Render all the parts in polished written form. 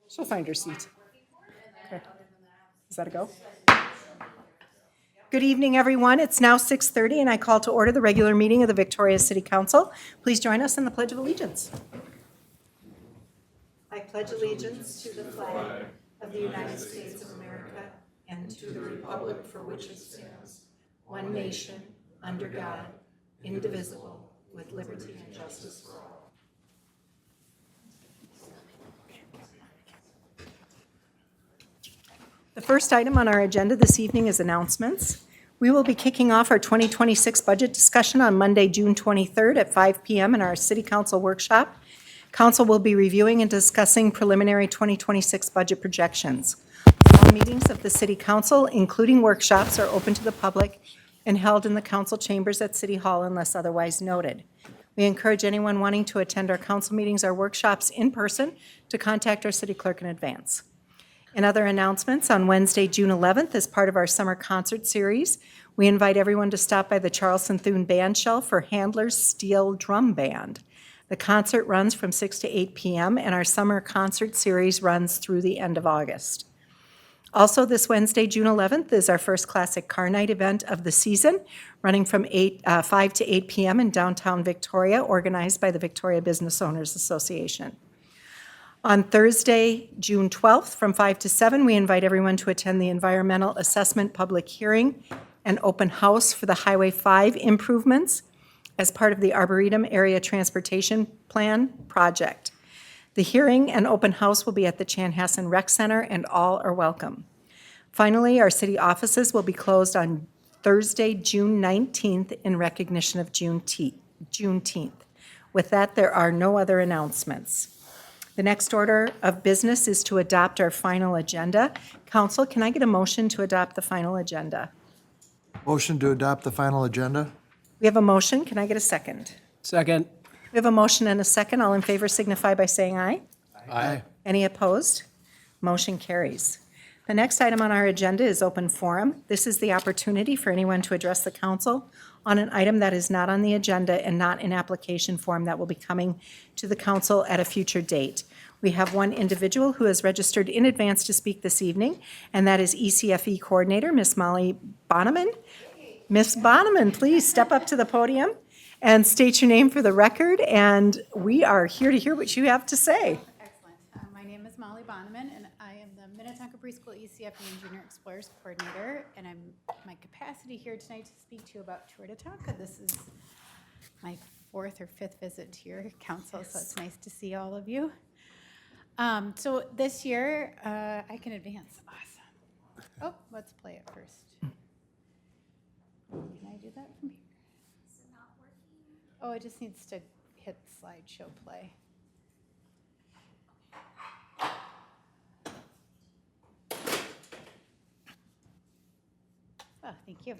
She'll find her seat. Okay. Is that a go? Good evening, everyone. It's now 6:30, and I call to order the regular meeting of the Victoria City Council. Please join us in the Pledge of Allegiance. I pledge allegiance to the flag of the United States of America and to the republic for which it stands, one nation, under God, indivisible, with liberty and justice for all. The first item on our agenda this evening is announcements. We will be kicking off our 2026 budget discussion on Monday, June 23rd at 5 p.m. in our City Council workshop. Council will be reviewing and discussing preliminary 2026 budget projections. All meetings of the City Council, including workshops, are open to the public and held in the council chambers at City Hall unless otherwise noted. We encourage anyone wanting to attend our council meetings or workshops in person to contact our city clerk in advance. In other announcements, on Wednesday, June 11th, as part of our summer concert series, we invite everyone to stop by the Charleston Thune Band Shell for Handler's Steel Drum Band. The concert runs from 6 to 8 p.m., and our summer concert series runs through the end of August. Also, this Wednesday, June 11th, is our first Classic Car Night event of the season, running from 5 to 8 p.m. in downtown Victoria, organized by the Victoria Business Owners Association. On Thursday, June 12th, from 5 to 7, we invite everyone to attend the Environmental Assessment Public Hearing and Open House for the Highway 5 improvements as part of the Arboretum Area Transportation Plan project. The hearing and open house will be at the Chanhassen Rec Center, and all are welcome. Finally, our city offices will be closed on Thursday, June 19th, in recognition of Juneteenth. With that, there are no other announcements. The next order of business is to adopt our final agenda. Council, can I get a motion to adopt the final agenda? Motion to adopt the final agenda? We have a motion. Can I get a second? Second. We have a motion and a second. All in favor signify by saying aye. Aye. Any opposed? Motion carries. The next item on our agenda is open forum. This is the opportunity for anyone to address the council on an item that is not on the agenda and not in application form that will be coming to the council at a future date. We have one individual who has registered in advance to speak this evening, and that is ECFE Coordinator, Ms. Molly Bonneman. Ms. Bonneman, please step up to the podium and state your name for the record, and we are here to hear what you have to say. Excellent. My name is Molly Bonneman, and I am the Minnetonka Preschool ECFE and Junior Explorers Coordinator, and I'm my capacity here tonight to speak to you about Tour de Tonka. This is my 4th or 5th visit to your council, so it's nice to see all of you. So this year, I can advance. Awesome. Oh, let's play it first. Can I do that from here? Is it not working? Oh, it just needs to hit slideshow play. Oh, thank you.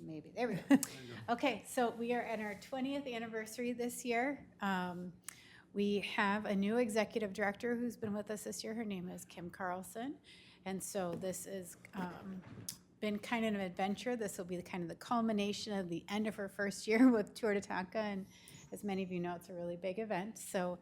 Maybe, there we go. Okay, so we are at our 20th anniversary this year. We have a new executive director who's been with us this year. Her name is Kim Carlson. And so this has been kind of an adventure. This will be kind of the culmination of the end of her first year with Tour de Tonka. And as many of you know, it's a really big event. So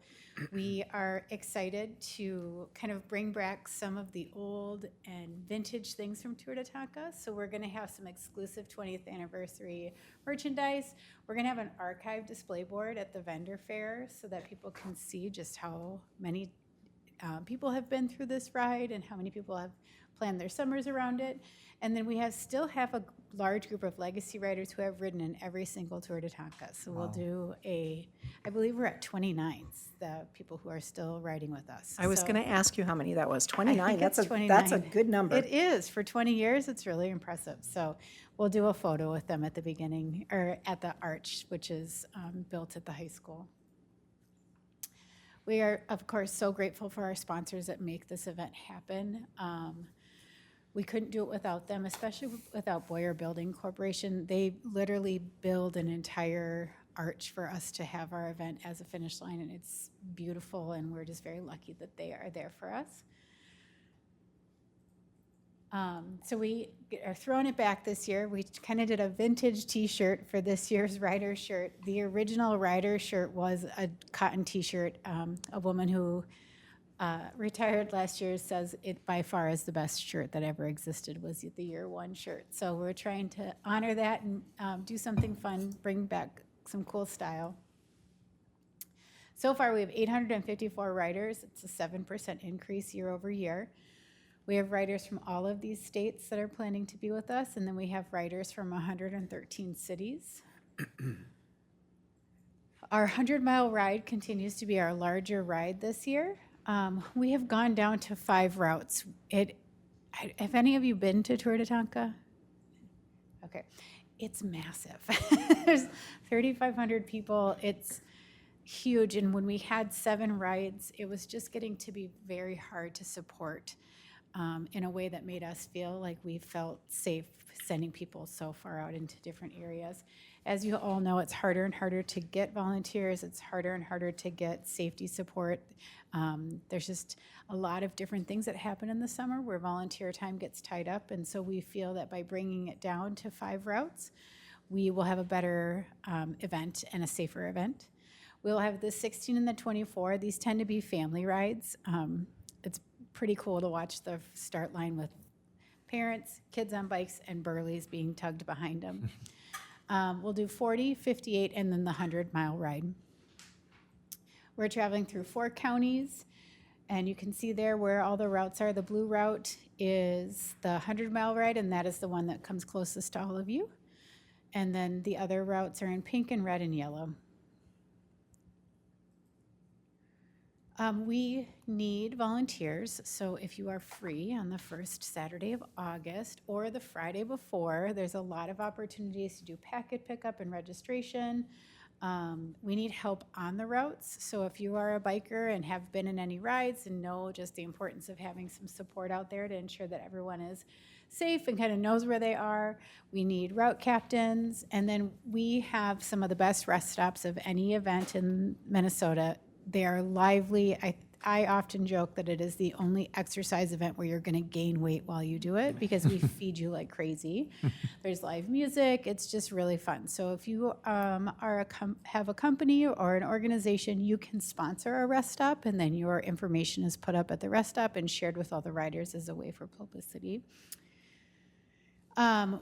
we are excited to kind of bring back some of the old and vintage things from Tour de Tonka. So we're going to have some exclusive 20th anniversary merchandise. We're going to have an archive display board at the vendor fair so that people can see just how many people have been through this ride and how many people have planned their summers around it. And then we still have a large group of legacy riders who have ridden in every single Tour de Tonka. So we'll do I believe we're at 29, the people who are still riding with us. I was going to ask you how many that was. 29. That's 29. That's a good number. It is. For 20 years, it's really impressive. So we'll do a photo with them at the beginning, or at the arch, which is built at the high school. We are, of course, so grateful for our sponsors that make this event happen. We couldn't do it without them, especially without Boyer Building Corporation. They literally build an entire arch for us to have our event as a finish line, and it's beautiful, and we're just very lucky that they are there for us. So we are throwing it back this year. We kind of did a vintage T-shirt for this year's Rider shirt. The original Rider shirt was a cotton T-shirt. A woman who retired last year says it by far is the best shirt that ever existed was the year one shirt. So we're trying to honor that and do something fun, bring back some cool style. So far, we have 854 riders. It's a 7% increase year over year. We have riders from all of these states that are planning to be with us, and then we have riders from 113 cities. Our 100-mile ride continues to be our larger ride this year. We have gone down to 5 routes. Have any of you been to Tour de Tonka? Okay, it's massive. There's 3,500 people. It's huge, and when we had 7 rides, it was just getting to be very hard to support in a way that made us feel like we felt safe sending people so far out into different areas. As you all know, it's harder and harder to get volunteers. It's harder and harder to get safety support. There's just a lot of different things that happen in the summer where volunteer time gets tied up, and so we feel that by bringing it down to 5 routes, we will have a better event and a safer event. We'll have the 16 and the 24. These tend to be family rides. It's pretty cool to watch the start line with parents, kids on bikes, and burleys being tugged behind them. We'll do 40, 58, and then the 100-mile ride. We're traveling through 4 counties, and you can see there where all the routes are. The blue route is the 100-mile ride, and that is the one that comes closest to all of you. And then the other routes are in pink and red and yellow. We need volunteers, so if you are free on the first Saturday of August or the Friday before, there's a lot of opportunities to do packet pickup and registration. We need help on the routes, so if you are a biker and have been in any rides and know just the importance of having some support out there to ensure that everyone is safe and kind of knows where they are, we need route captains, and then we have some of the best rest stops of any event in Minnesota. They are lively. I often joke that it is the only exercise event where you're going to gain weight while you do it because we feed you like crazy. There's live music. It's just really fun. So if you have a company or an organization, you can sponsor a rest stop, and then your information is put up at the rest stop and shared with all the riders as a way for publicity.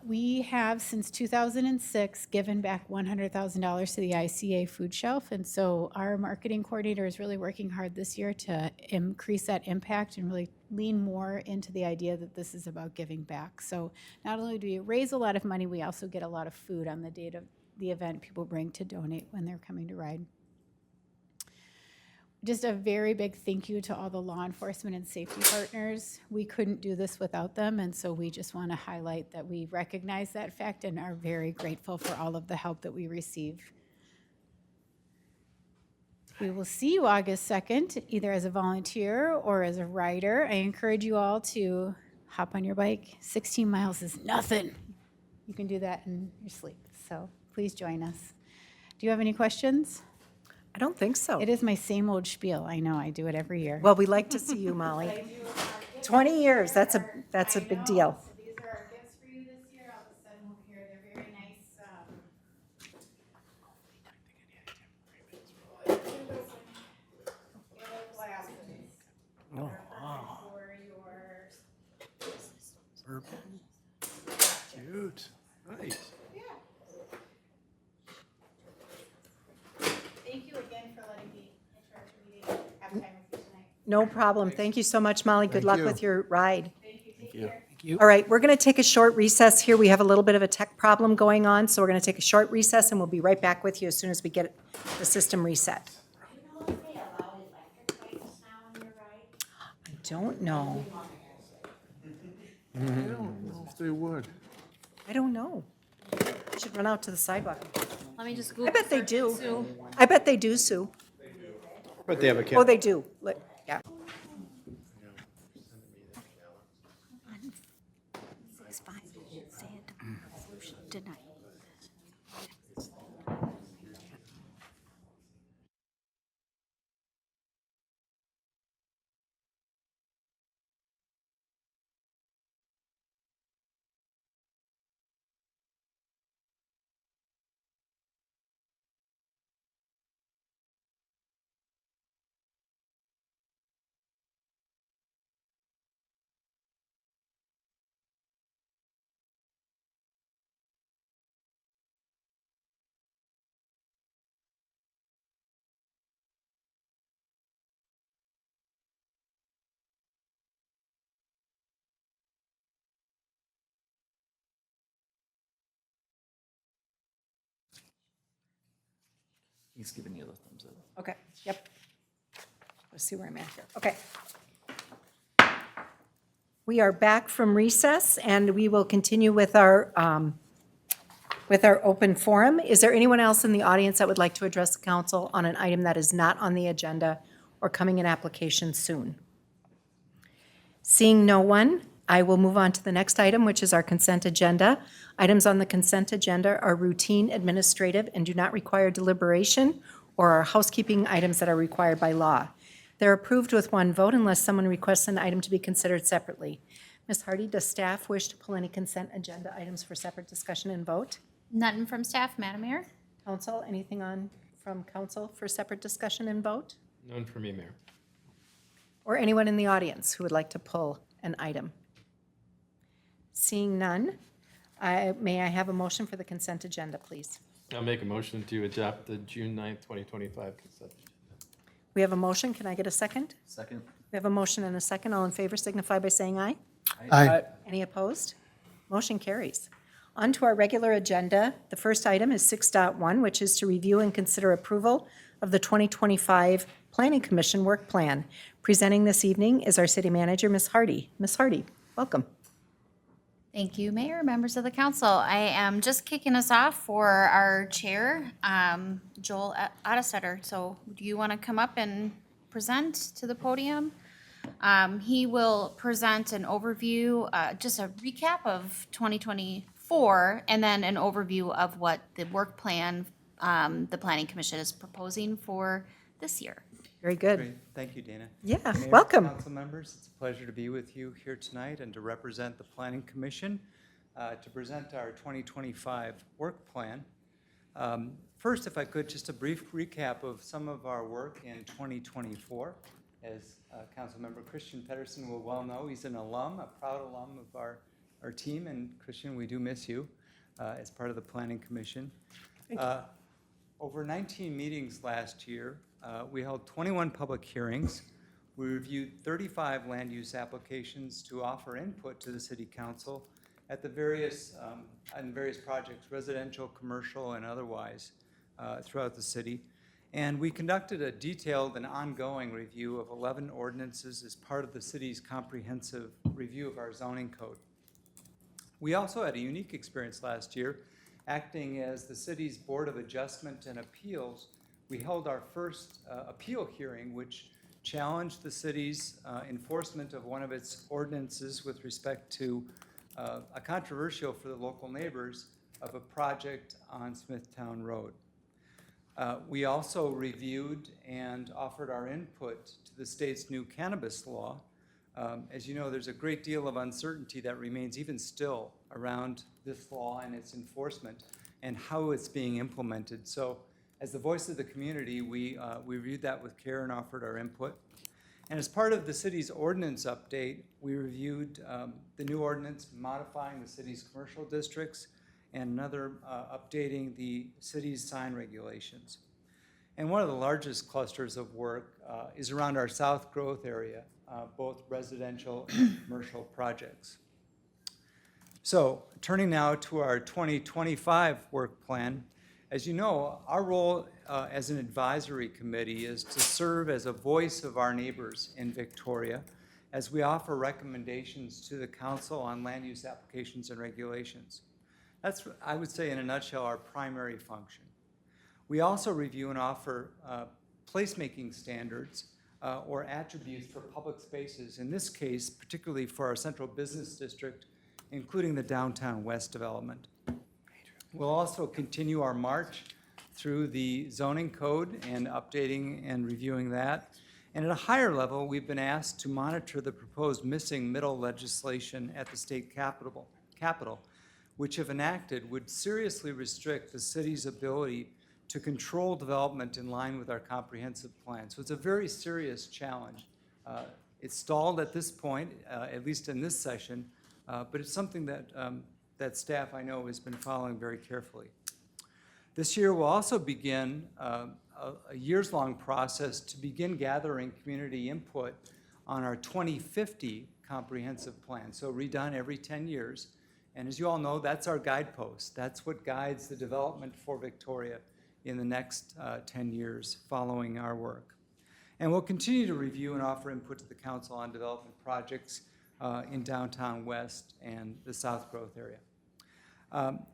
We have, since 2006, given back $100,000 to the ICA food shelf, and so our marketing coordinator is really working hard this year to increase that impact and really lean more into the idea that this is about giving back. So not only do we raise a lot of money, we also get a lot of food on the date of the event people bring to donate when they're coming to ride. Just a very big thank you to all the law enforcement and safety partners. We couldn't do this without them, and so we just want to highlight that we recognize that fact and are very grateful for all of the help that we receive. We will see you August 2nd, either as a volunteer or as a rider. I encourage you all to hop on your bike. 16 miles is nothing. You can do that in your sleep, so please join us. Do you have any questions? I don't think so. It is my same old spiel. I know, I do it every year. Well, we like to see you, Molly. 20 years, that's a big deal. So these are our gifts for you this year. I'll just set them over here. They're very nice. Glasses. Oh, wow. For your cute. Nice. Thank you again for letting me interrupt your meeting, have time with you tonight. No problem. Thank you so much, Molly. Good Thank luck you. with your ride. Thank you. Take care. All right, we're going to take a short recess here. We have a little bit of a tech problem going on, so we're going to take a short recess, and we'll be right back with you as soon as we get the system reset. Do you know if they allow electric bikes now on your ride? I don't know. I don't know if they would. I don't know. I should run out to the sidewalk. Let me just I Google. bet they do. I bet they do, Sue. But they have a Oh, they do. Yeah. He's giving you the thumbs up. Okay, yep. Let's see where I'm at here. Okay. We are back from recess, and we will continue with our open forum. Is there anyone else in the audience that would like to address the council on an item that is not on the agenda or coming in application soon? Seeing no one, I will move on to the next item, which is our consent agenda. Items on the consent agenda are routine, administrative, and do not require deliberation, or are housekeeping items that are required by law. They're approved with one vote unless someone requests an item to be considered separately. Ms. Hardy, does staff wish to pull any consent agenda items for separate discussion and vote? None from staff, Madam Mayor. Council, anything on from council for separate discussion and vote? None for me, Mayor. Or anyone in the audience who would like to pull an item? Seeing none, may I have a motion for the consent agenda, please? I'll make a motion to adopt the June 9th, 2025 consent. We have a motion. Can I get a second? Second. We have a motion and a second. All in favor signify by saying aye. Aye. Any opposed? Motion carries. On to our regular agenda. The first item is 6.1, which is to review and consider approval of the 2025 Planning Commission Work Plan. Presenting this evening is our city manager, Ms. Hardy. Ms. Hardy, welcome. Thank you, Mayor, members of the council. I am just kicking us off for our chair, Joel Ottesetter. So do you want to come up and present to the podium? He will present an overview, just a recap of 2024, and then an overview of what the work plan the Planning Commission is proposing for this year. Very good. Great. Thank you, Dana. Yeah, Mayor, welcome. Council members, it's a pleasure to be with you here tonight and to represent the Planning Commission to present our 2025 work plan. First, if I could, just a brief recap of some of our work in 2024. As Councilmember Christian Pedersen will well know, he's an alum, a proud alum of our team, and Christian, we do miss you as part of the Planning Commission. Over 19 meetings last year, we held 21 public hearings. We reviewed 35 land use applications to offer input to the City Council at the various projects, residential, commercial, and otherwise, throughout the city. And we conducted a detailed and ongoing review of 11 ordinances as part of the city's comprehensive review of our zoning code. We also had a unique experience last year, acting as the city's Board of Adjustment and Appeals. We held our first appeal hearing, which challenged the city's enforcement of one of its ordinances with respect to a controversial for the local neighbors of a project on Smithtown Road. We also reviewed and offered our input to the state's new cannabis law. As you know, there's a great deal of uncertainty that remains even still around this law and its enforcement and how it's being implemented. So as the voice of the community, we reviewed that with care and offered our input. And as part of the city's ordinance update, we reviewed the new ordinance modifying the city's commercial districts and another updating the city's sign regulations. And one of the largest clusters of work is around our South Growth area, both residential and commercial projects. So turning now to our 2025 work plan, as you know, our role as an advisory committee is to serve as a voice of our neighbors in Victoria as we offer recommendations to the council on land use applications and regulations. That's, I would say in a nutshell, our primary function. We also review and offer placemaking standards or attributes for public spaces, in this case, particularly for our central business district, including the downtown west development. We'll also continue our march through the zoning code and updating and reviewing that. And at a higher level, we've been asked to monitor the proposed missing middle legislation at the state capitol, which if enacted would seriously restrict the city's ability to control development in line with our comprehensive plan. So it's a very serious challenge. It's stalled at this point, at least in this session, but it's something that that staff I know has been following very carefully. This year we'll also begin a years-long process to begin gathering community input on our 2050 comprehensive plan, so redone every 10 years. And as you all know, that's our guidepost. That's what guides the development for Victoria in the next 10 years following our work. And we'll continue to review and offer input to the council on development projects in downtown West and the South Growth area.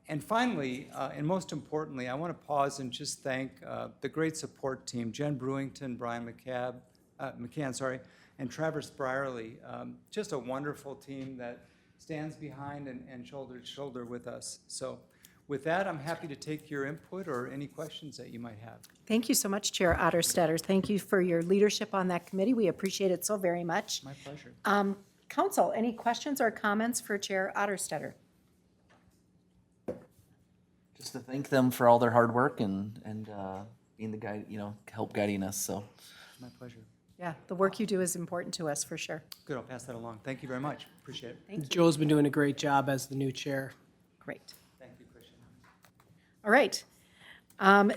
And finally, and most importantly, I want to pause and just thank the great support team, Jen Brewington, Brian McCann, and Travis Brierly. Just a wonderful team that stands behind and shoulder to shoulder with us. So with that, I'm happy to take your input or any questions that you might have. Thank you so much, Chair Otterstetter. Thank you for your leadership on that committee. We appreciate it so very much. My pleasure. Council, any questions or comments for Chair Otterstetter? Just to thank them for all their hard work and being the guy, help guiding us, so. My pleasure. Yeah, the work you do is important to us, for sure. Good, I'll pass that along. Thank you very much. Appreciate it. Thank you. Joe's been doing a great job as the new chair. Great. Thank you, Christian. All right.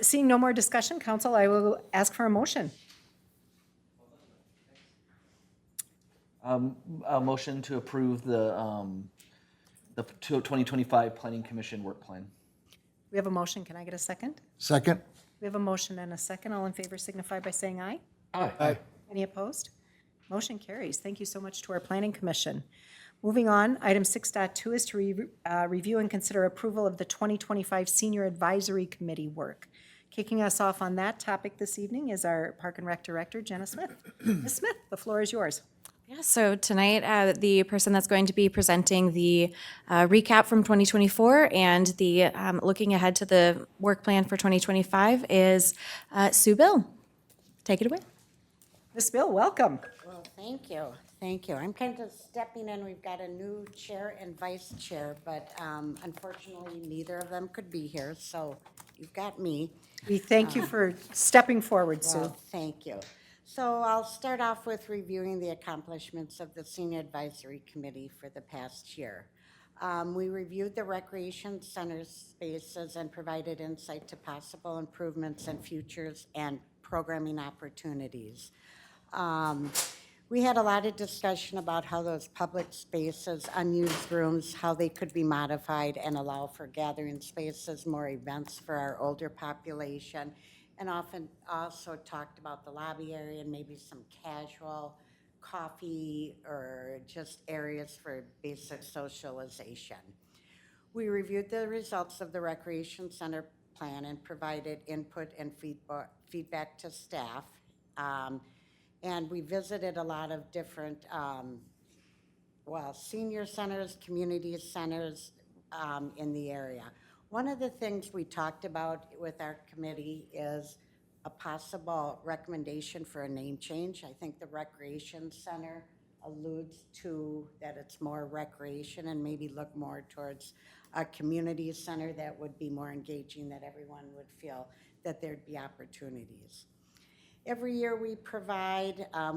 Seeing no more discussion, council, I will ask for a motion. A motion to approve the 2025 Planning Commission work plan. We have a motion. Can I get a second? Second. We have a motion and a second. All in favor signify by saying aye. Aye. Any opposed? Motion carries. Thank you so much to our Planning Commission. Moving on, item 6.2 is to review and consider approval of the 2025 Senior Advisory Committee work. Kicking us off on that topic this evening is our Park and Rec Director, Jenna Smith. Ms. Smith, the floor is yours. Yeah, so tonight, the person that's going to be presenting the recap from 2024 and the looking ahead to the work plan for 2025 is Sue Bill. Take it away. Ms. Bill, welcome. Well, thank you, thank you. I'm kind of stepping in, we've got a new chair and vice chair, but unfortunately, neither of them could be here, so you've got me. We thank you for stepping forward, Sue. Well, thank you. So I'll start off with reviewing the accomplishments of the Senior Advisory Committee for the past year. We reviewed the recreation center spaces and provided insight to possible improvements and futures and programming opportunities. We had a lot of discussion about how those public spaces, unused rooms, how they could be modified and allow for gathering spaces, more events for our older population, and often also talked about the lobby area and maybe some casual coffee or just areas for basic socialization. We reviewed the results of the recreation center plan and provided input and feedback to staff. And we visited a lot of different, senior centers, community centers in the area. One of the things we talked about with our committee is a possible recommendation for a name change. I think the recreation center alludes to that it's more recreation and maybe look more towards a community center that would be more engaging, that everyone would feel that there'd be opportunities. Every year we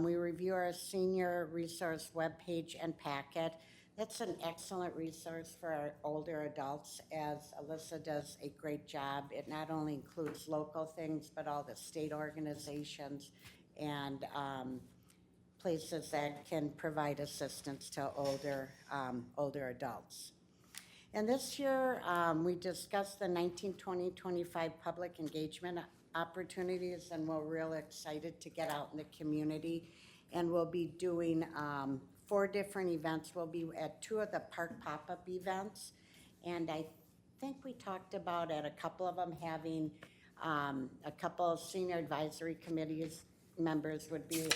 we review our senior resource webpage and packet. That's an excellent resource for our older adults, as Alyssa does a great job. It not only includes local things, but all the state organizations and places that can provide assistance to older adults. And this year, we discussed the 19-20-25 public engagement opportunities, and we're real excited to get out in the community. And we'll be doing 4 different events. We'll be at 2 of the park pop-up events. And I think we talked about at a couple of them having a couple of senior advisory committees members would be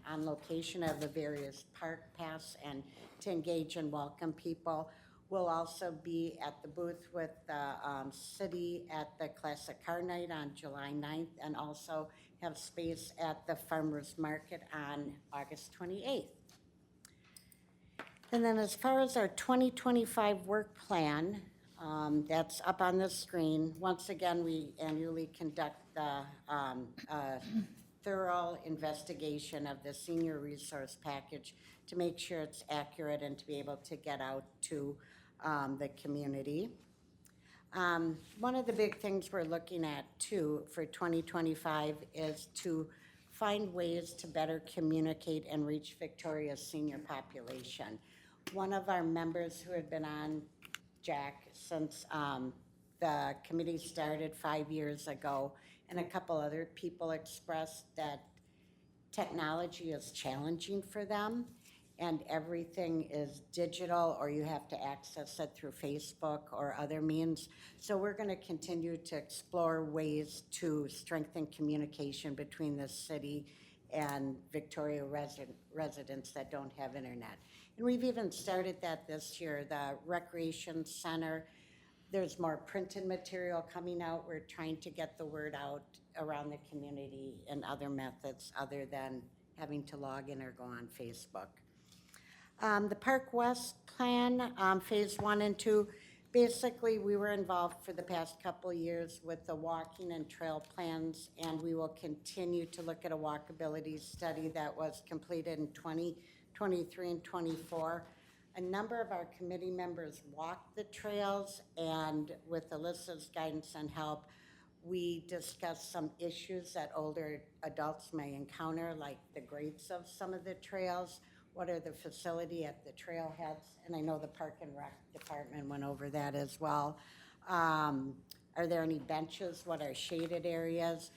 on location of the various park paths and to engage and welcome people. We'll also be at the booth with the city at the Classic Car Night on July 9th, and also have space at the Farmers Market on August 28th. And then as far as our 2025 work plan, that's up on the screen. Once again, we annually conduct the thorough investigation of the senior resource package to make sure it's accurate and to be able to get out to the community. One of the big things we're looking at too for 2025 is to find ways to better communicate and reach Victoria's senior population. One of our members who had been on, Jack, since the committee started 5 years ago, and a couple other people expressed that technology is challenging for them, and everything is digital, or you have to access it through Facebook or other means. So we're going to continue to explore ways to strengthen communication between the city and Victoria residents that don't have internet. And we've even started that this year. The Recreation Center, there's more printed material coming out. We're trying to get the word out around the community and other methods other than having to log in or go on Facebook. The Park West plan, phase 1 and 2, basically we were involved for the past couple years with the walking and trail plans, and we will continue to look at a walkability study that was completed in 2023 and 24. A number of our committee members walked the trails, and with Alyssa's guidance and help, we discussed some issues that older adults may encounter, like the grades of some of the trails, what are the facility at the trailheads, and I know the Park and Rec Department went over that as well. Are there any benches? What are shaded areas?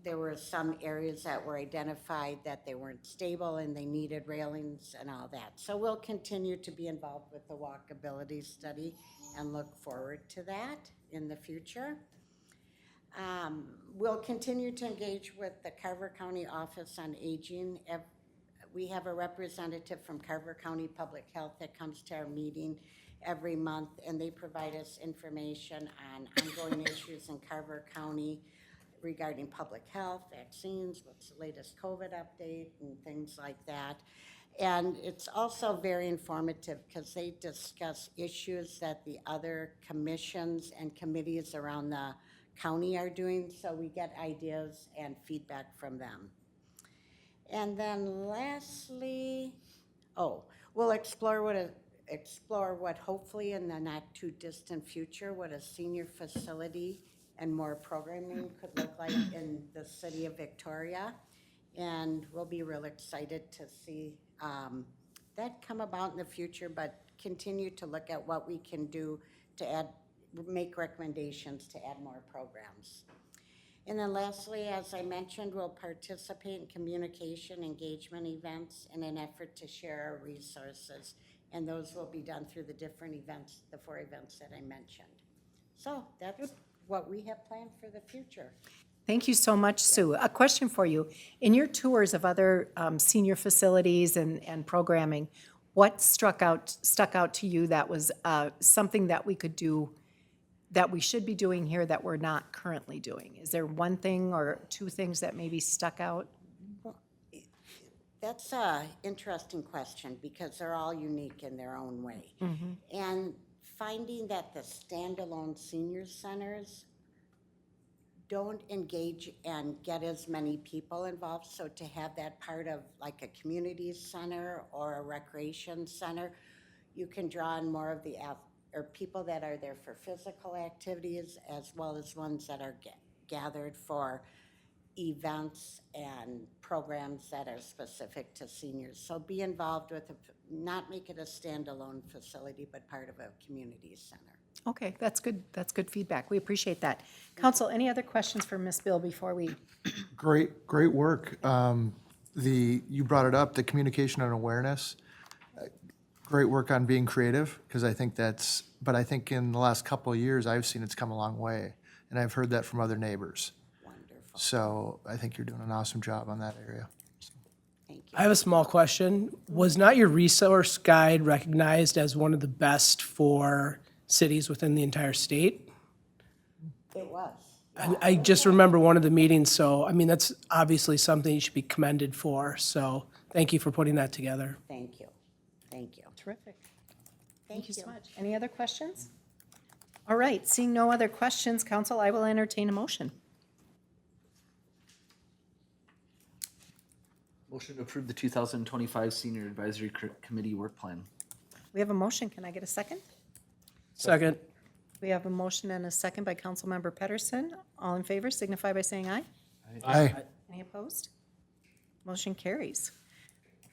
There were some areas that were identified that they weren't stable and they needed railings and all that. So we'll continue to be involved with the walkability study and look forward to that in the future. We'll continue to engage with the Carver County Office on Aging. We have a representative from Carver County Public Health that comes to our meeting every month, and they provide us information on ongoing issues in Carver County regarding public health, vaccines, what's the latest COVID update, and things like that. And it's also very informative because they discuss issues that the other commissions and committees around the county are doing, so we get ideas and feedback from them. And then lastly, we'll explore what hopefully in the not too distant future, what a senior facility and more programming could look like in the city of Victoria. And we'll be real excited to see that come about in the future, but continue to look at what we can do to make recommendations to add more programs. And then lastly, as I mentioned, we'll participate in communication engagement events in an effort to share our resources. And those will be done through the different events, the 4 events that I mentioned. So that's what we have planned for the future. Thank you so much, Sue. A question for you. In your tours of other senior facilities and programming, what stuck out to you that was something that we could do, that we should be doing here that we're not currently doing? Is there one thing or 2 things that maybe stuck out? That's an interesting question because they're all unique in their own way. Mm-hmm. And finding that the standalone senior centers don't engage and get as many people involved. So to have that part of like a community center or a recreation center, you can draw in more of the people that are there for physical activities as well as ones that are gathered for events and programs that are specific to seniors. So be involved with, not make it a standalone facility, but part of a community center. Okay, that's good. That's good feedback. We appreciate that. Council, any other questions for Ms. Bill before we? Great work. You brought it up, the communication and awareness. Great work on being creative, because I think but I think in the last couple of years, I've seen it's come a long way, and I've heard that from other neighbors. Wonderful. So I think you're doing an awesome job on that area. Thank you. I have a small question. Was not your resource guide recognized as one of the best for cities within the entire state? It was. I just remember one of the meetings, so, I mean, that's obviously something you should be commended for, so thank you for putting that together. Thank you. Thank you. Terrific. Thank Thank you so much. Any other questions? All right, seeing no other questions, Council, I will entertain a motion. Motion to approve the 2025 Senior Advisory Committee Work Plan. We have a motion. Can I get a second? Second. We have a motion and a second by Councilmember Pedersen. All in favor signify by saying aye. Aye. Any opposed? Motion carries.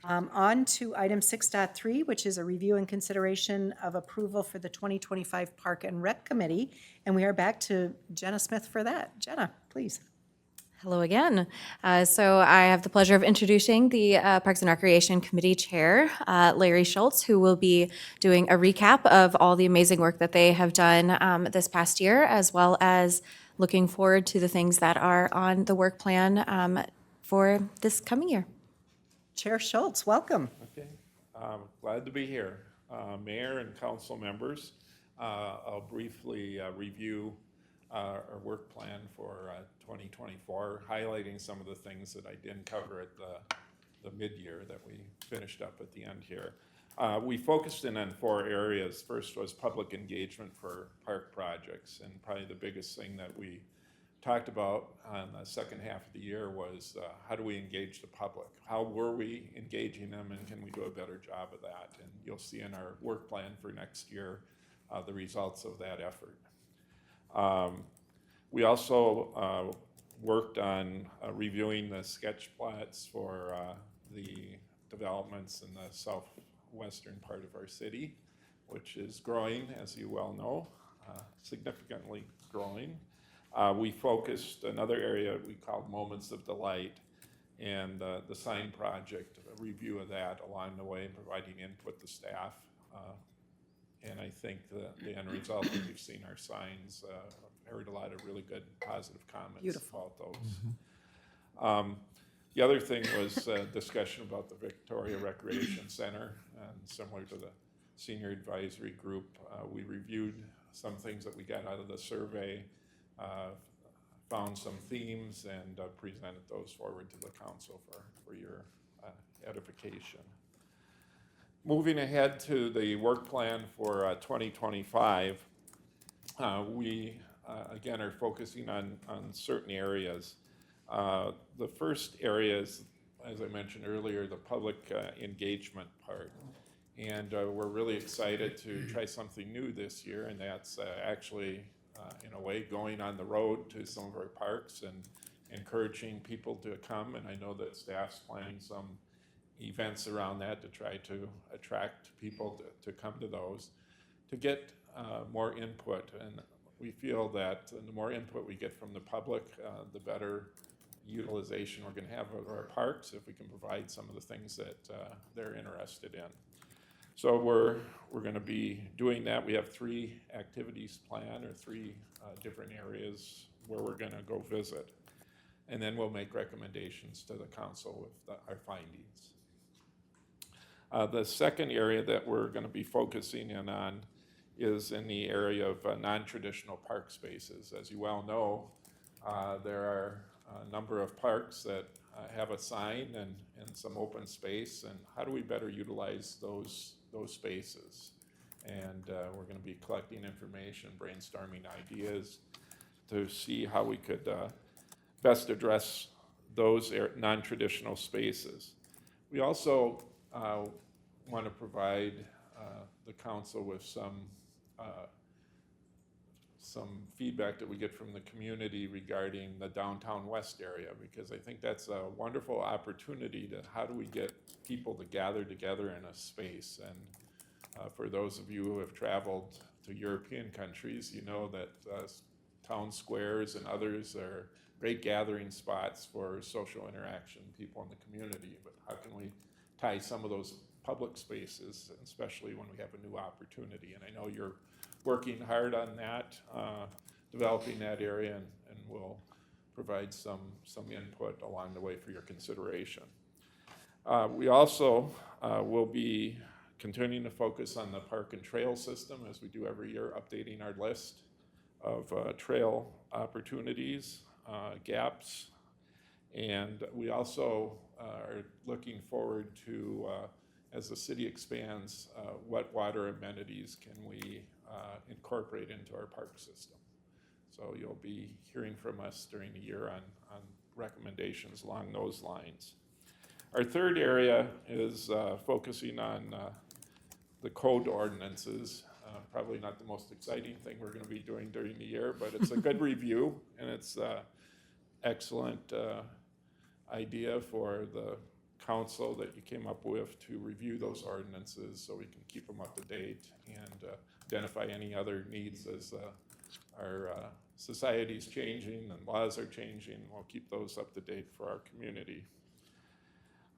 On to item 6.3, which is a review and consideration of approval for the 2025 Park and Rec Committee. And we are back to Jenna Smith for that. Jenna, please. Hello again. So I have the pleasure of introducing the Parks and Recreation Committee Chair, Larry Schultz, who will be doing a recap of all the amazing work that they have done this past year, as well as looking forward to the things that are on the work plan for this coming year. Chair Schultz, welcome. Okay, glad to be here. Mayor and council members, I'll briefly review our work plan for 2024, highlighting some of the things that I didn't cover at the mid-year that we finished up at the end here. We focused in on 4 areas. First was public engagement for park projects, and probably the biggest thing that we talked about on the second half of the year was how do we engage the public? How were we engaging them, and can we do a better job of that? And you'll see in our work plan for next year the results of that effort. We also worked on reviewing the sketch plats for the developments in the southwestern part of our city, which is growing, as you well know, significantly growing. We focused another area we called Moments of Delight, and the sign project, a review of that along the way, providing input to staff. And I think the end result, that you've seen our signs, heard a lot of really good positive comments about those. The other thing was discussion about the Victoria Recreation Center, and similar to the senior advisory group, we reviewed some things that we got out of the survey, found some themes, and presented those forward to the council for your edification. Moving ahead to the work plan for 2025, we again are focusing on certain areas. The first area is, as I mentioned earlier, the public engagement part. And we're really excited to try something new this year, and that's actually, in a way, going on the road to some of our parks and encouraging people to come. And I know that staff's planning some events around that to try to attract people to come to those, to get more input. And we feel that the more input we get from the public, the better utilization we're going to have of our parks if we can provide some of the things that they're interested in. So we're going to be doing that. We have 3 activities planned, or 3 different areas where we're going to go visit. And then we'll make recommendations to the council with our findings. The second area that we're going to be focusing in on is in the area of non-traditional park spaces. As you well know, there are a number of parks that have a sign and some open space, and how do we better utilize those spaces? And we're going to be collecting information, brainstorming ideas to see how we could best address those non-traditional spaces. We also want to provide the council with some feedback that we get from the community regarding the downtown west area, because I think that's a wonderful opportunity to how do we get people to gather together in a space. And for those of you who have traveled to European countries, you know that town squares and others are great gathering spots for social interaction, people in the community. But how can we tie some of those public spaces, especially when we have a new opportunity? And I know you're working hard on that, developing that area, and we'll provide some input along the way for your consideration. We also will be continuing to focus on the park and trail system, as we do every year, updating our list of trail opportunities, gaps. And we also are looking forward to, as the city expands, what water amenities can we incorporate into our park system. So you'll be hearing from us during the year on recommendations along those lines. Our third area is focusing on the code ordinances. Probably not the most exciting thing we're going to be doing during the year, but it's a good review, and it's excellent idea for the council that you came up with to review those ordinances so we can keep them up to date and identify any other needs as our society's changing and laws are changing. We'll keep those up to date for our community.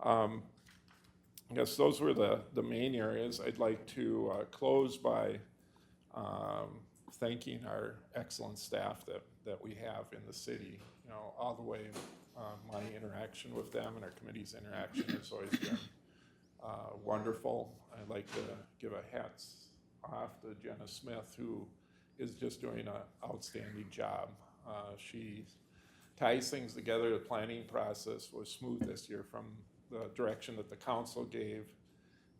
I guess those were the main areas. I'd like to close by thanking our excellent staff that we have in the city. You know, all the way, my interaction with them and our committee's interaction has always been wonderful. I'd like to give a hats off to Jenna Smith, who is just doing an outstanding job. She ties things together. The planning process was smooth this year from the direction that the council gave,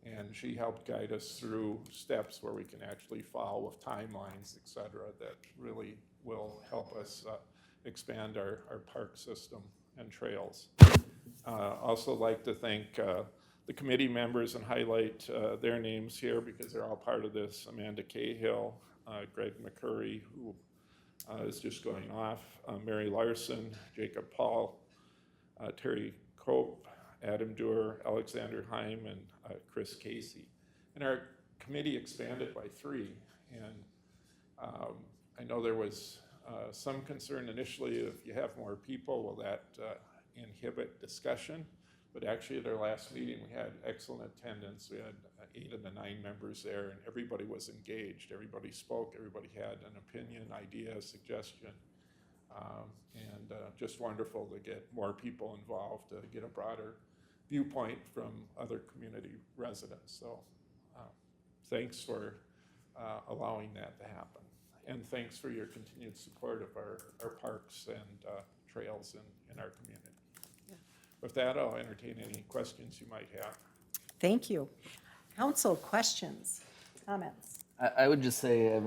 and she helped guide us through steps where we can actually follow with timelines, et cetera, that really will help us expand our park system and trails. Also like to thank the committee members and highlight their names here because they're all part of this. Amanda Cahill, Greg McCurry, who is just going off, Mary Larson, Jacob Paul, Terry Cope, Adam Doer, Alexander Heim, and Chris Casey. And our committee expanded by 3. And I know there was some concern initially, if you have more people, will that inhibit discussion? But actually at our last meeting, we had excellent attendance. We had 8 of the 9 members there, and everybody was engaged. Everybody spoke, everybody had an opinion, idea, suggestion. And just wonderful to get more people involved, to get a broader viewpoint from other community residents. So thanks for allowing that to happen. And thanks for your continued support of our parks and trails in our community. With that, I'll entertain any questions you might have. Thank you. Council, questions, comments? I would just say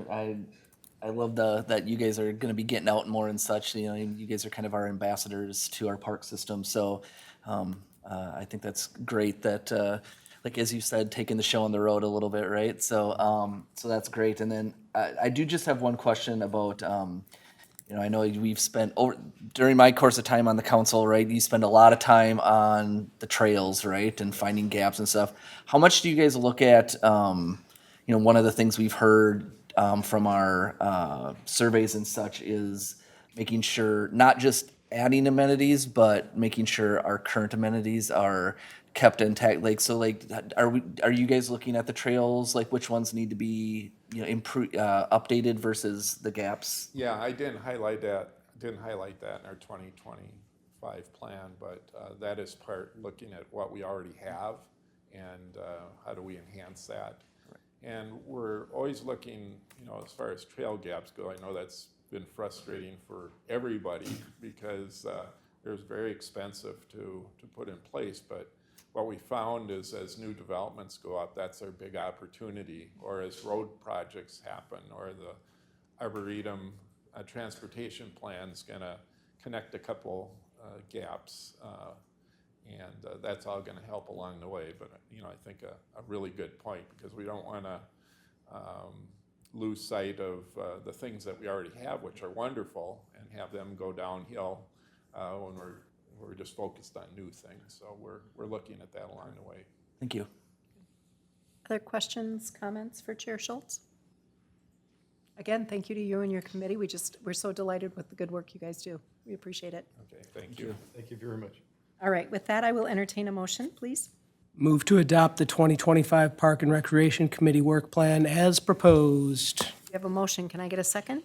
I love that you guys are going to be getting out more and such. You know, you guys are kind of our ambassadors to our park system. So I think that's great that, like as you said, taking the show on the road a little bit, right? So so that's great. And then I do just have one question about. You know, I know we've spent during my course of time on the council, right? You spend a lot of time on the trails, right, and finding gaps and stuff. How much do you guys look at? You know, one of the things we've heard from our surveys and such is making sure not just adding amenities, but making sure our current amenities are kept intact. Like, so, like, are you guys looking at the trails? Like, which ones need to be, you know, updated versus the gaps? Yeah, I didn't highlight that in our 2025 plan, but that is part looking at what we already have and how do we enhance that. Right. And we're always looking, you know, as far as trail gaps go. I know that's been frustrating for everybody because they're very expensive to put in place, but what we found is as new developments go up, that's our big opportunity, or as road projects happen, or the Arboretum transportation plan's gonna connect a couple gaps, and that's all gonna help along the way. But you know, I think a really good point, because we don't wanna lose sight of the things that we already have, which are wonderful, and have them go downhill when we're just focused on new things. So we're looking at that along the way. Thank you. Other questions, comments for Chair Schultz? Again, thank you to you and your committee. We're so delighted with the good work you guys do. We appreciate it. Okay, thank you. Thank you very much. All right, with that, I will entertain a motion, please. Move to adopt the 2025 Park and Recreation Committee Work Plan as proposed. We have a motion. Can I get a second?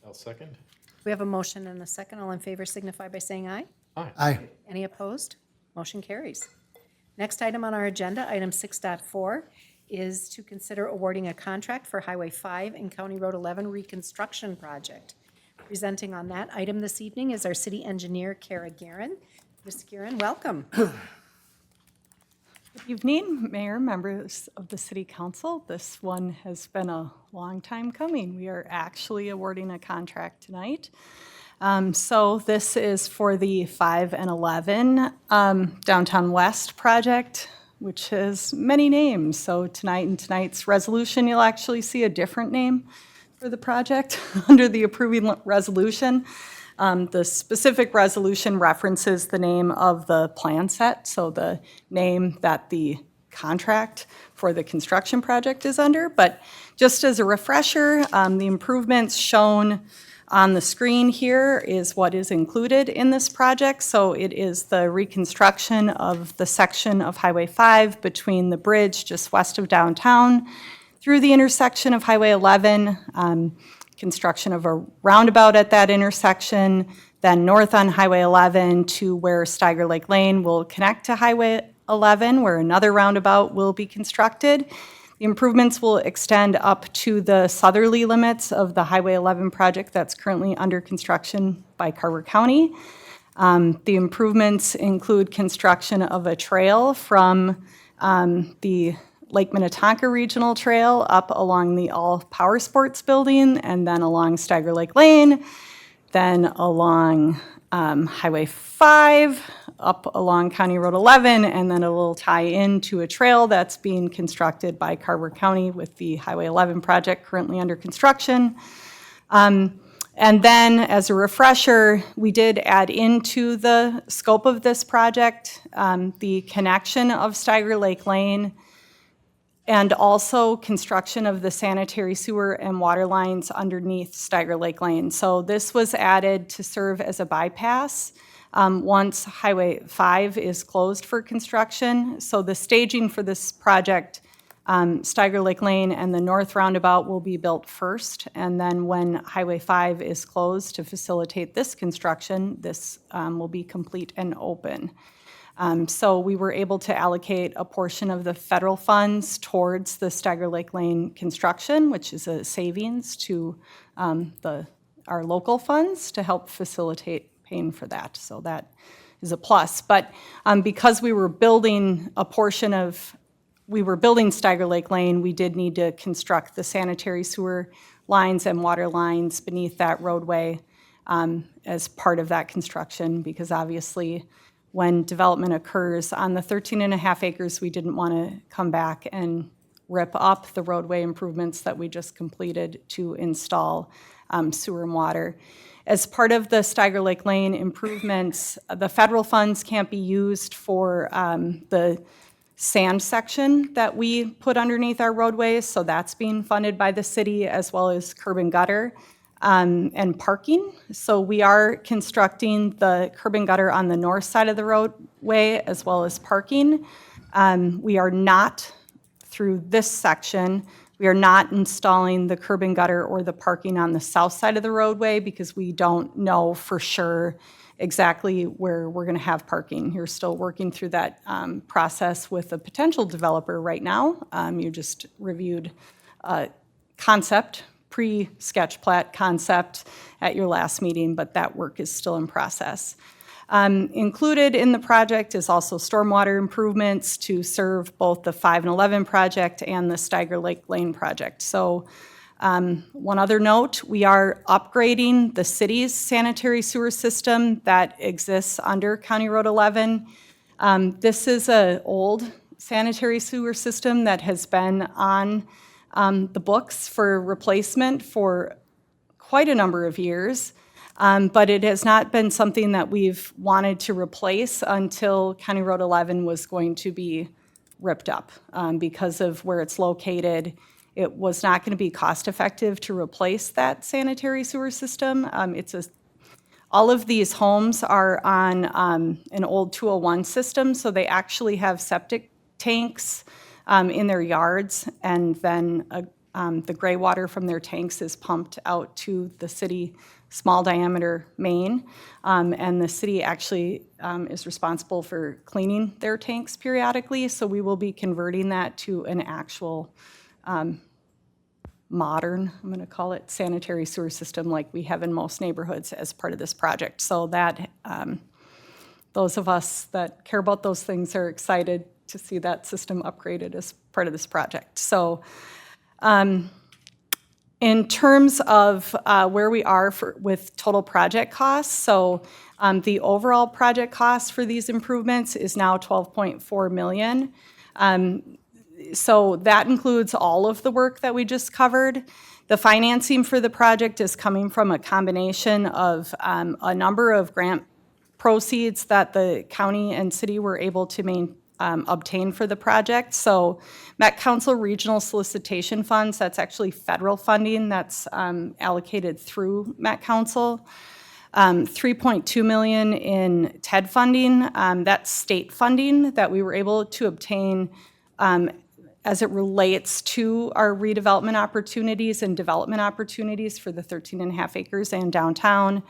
I'll second. We have a motion and a second. All in favor signify by saying aye. Aye. Any opposed? Motion carries. Next item on our agenda, item 6.4, is to consider awarding a contract for Highway 5 and County Road 11 reconstruction project. Presenting on that item this evening is our city engineer, Kara Guerin. Ms. Guerin, welcome. Good evening, Mayor, members of the City Council. This one has been a long time coming. We are actually awarding a contract tonight. So this is for the 5 and 11 Downtown West project, which has many names. So tonight in tonight's resolution, you'll actually see a different name for the project under the approving resolution. The specific resolution references the name of the plan set, so the name that the contract for the construction project is under. But just as a refresher, the improvements shown on the screen here is what is included in this project. So it is the reconstruction of the section of Highway 5 between the bridge just west of downtown through the intersection of Highway 11, construction of a roundabout at that intersection, then north on Highway 11 to where Steiger Lake Lane will connect to Highway 11, where another roundabout will be constructed. The improvements will extend up to the southerly limits of the Highway 11 project that's currently under construction by Carver County. The improvements include construction of a trail from the Lake Minnetonka Regional Trail up along the All Power Sports Building, and then along Steiger Lake Lane, then along Highway 5, up along County Road 11, and then a little tie-in to a trail that's being constructed by Carver County with the Highway 11 project currently under construction. And then, as a refresher, we did add into the scope of this project the connection of Steiger Lake Lane and also construction of the sanitary sewer and water lines underneath Steiger Lake Lane. So this was added to serve as a bypass once Highway 5 is closed for construction. So the staging for this project, Steiger Lake Lane and the north roundabout will be built first, and then when Highway 5 is closed to facilitate this construction, this will be complete and open. So we were able to allocate a portion of the federal funds towards the Steiger Lake Lane construction, which is a savings to our local funds to help facilitate paying for that. So that is a plus. But because we were building Steiger Lake Lane, we did need to construct the sanitary sewer lines and water lines beneath that roadway as part of that construction, because obviously when development occurs on the 13 and a half acres, we didn't want to come back and rip up the roadway improvements that we just completed to install sewer and water. As part of the Steiger Lake Lane improvements, the federal funds can't be used for the sand section that we put underneath our roadways, so that's being funded by the city, as well as curb and gutter and parking. So we are constructing the curb and gutter on the north side of the roadway, as well as parking. We are not, through this section, we are not installing the curb and gutter or the parking on the south side of the roadway because we don't know for sure exactly where we're going to have parking. You're still working through that process with a potential developer right now. You just reviewed concept, pre-sketch plat concept at your last meeting, but that work is still in process. Included in the project is also stormwater improvements to serve both the 5 and 11 project and the Steiger Lake Lane project. So one other note, we are upgrading the city's sanitary sewer system that exists under County Road 11. This is an old sanitary sewer system that has been on the books for replacement for quite a number of years. But it has not been something that we've wanted to replace until County Road 11 was going to be ripped up. Because of where it's located, it was not going to be cost-effective to replace that sanitary sewer system. All of these homes are on an old 201 system, so they actually have septic tanks in their yards, and then the gray water from their tanks is pumped out to the city small diameter main, and the city actually is responsible for cleaning their tanks periodically, so we will be converting that to an actual modern, I'm going to call it, sanitary sewer system like we have in most neighborhoods as part of this project. So that those of us that care about those things are excited to see that system upgraded as part of this project. So in terms of where we are with total project costs, so the overall project cost for these improvements is now $12.4 million. So that includes all of the work that we just covered. The financing for the project is coming from a combination of a number of grant proceeds that the county and city were able to obtain for the project. So Met Council Regional Solicitation Funds, that's actually federal funding that's allocated through Met Council. 3.2 million in TED funding, that's state funding that we were able to obtain as it relates to our redevelopment opportunities and development opportunities for the 13.5 acres and downtown.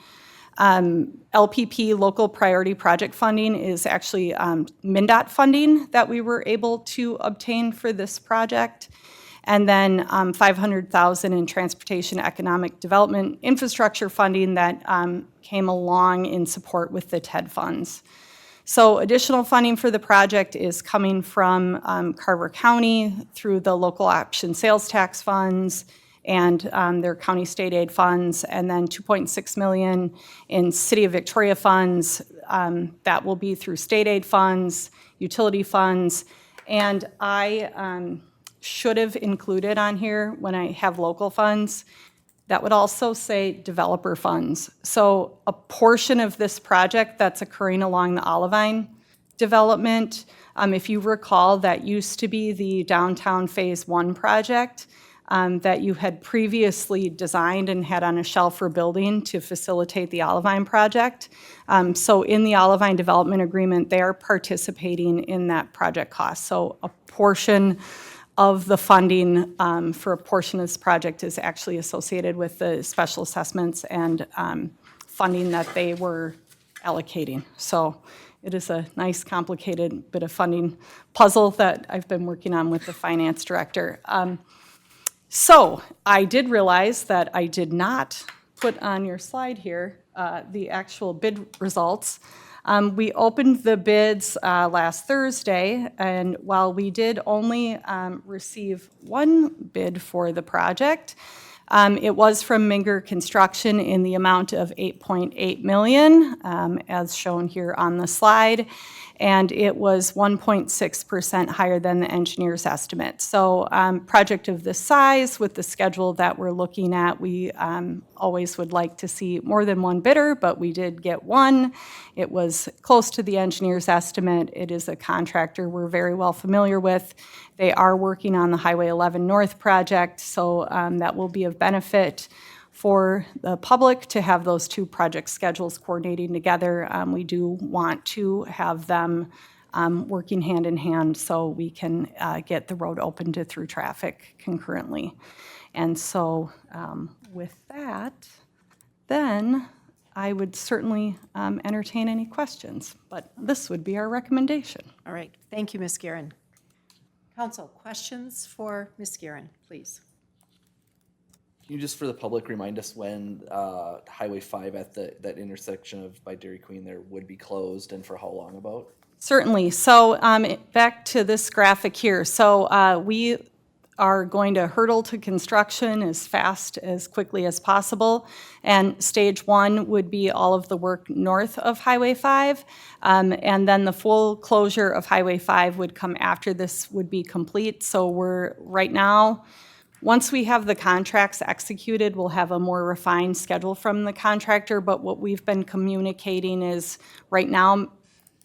LPP, local priority project funding, is actually MnDOT funding that we were able to obtain for this project. And then $500,000 in transportation economic development infrastructure funding that came along in support with the TED funds. So additional funding for the project is coming from Carver County through the local option sales tax funds and their county state aid funds, and then $2.6 million in City of Victoria funds. That will be through state aid funds, utility funds, and I should have included on here when I have local funds, that would also say developer funds. So a portion of this project that's occurring along the Olivine development, if you recall, that used to be the downtown Phase 1 project that you had previously designed and had on a shelf for building to facilitate the Olivine project. So in the Olivine development agreement, they are participating in that project cost. So a portion of the funding for a portion of this project is actually associated with the special assessments and funding that they were allocating. So it is a nice, complicated bit of funding puzzle that I've been working on with the finance director. So I did realize that I did not put on your slide here the actual bid results. We opened the bids last Thursday, and while we did only receive one bid for the project, it was from Minger Construction in the amount of $8.8 million, as shown here on the slide, and it was 1.6% higher than the engineer's estimate. So project of this size with the schedule that we're looking at, we always would like to see more than one bidder, but we did get one. It was close to the engineer's estimate. It is a contractor we're very well familiar with. They are working on the Highway 11 North project, so that will be of benefit for the public to have those two project schedules coordinating together. We do want to have them working hand in hand so we can get the road open to through traffic concurrently. And so with that, then I would certainly entertain any questions, but this would be our recommendation. All right, thank you, Ms. Guerin. Council, questions for Ms. Guerin, please. Can you just, for the public, remind us when Highway 5 at that intersection of by Dairy Queen there would be closed and for how long about? Certainly. So back to this graphic here. So we are going to hurdle to construction as fast, as quickly as possible. And stage 1 would be all of the work north of Highway 5. And then the full closure of Highway 5 would come after this would be complete. So we're right now, once we have the contracts executed, we'll have a more refined schedule from the contractor. But what we've been communicating is right now,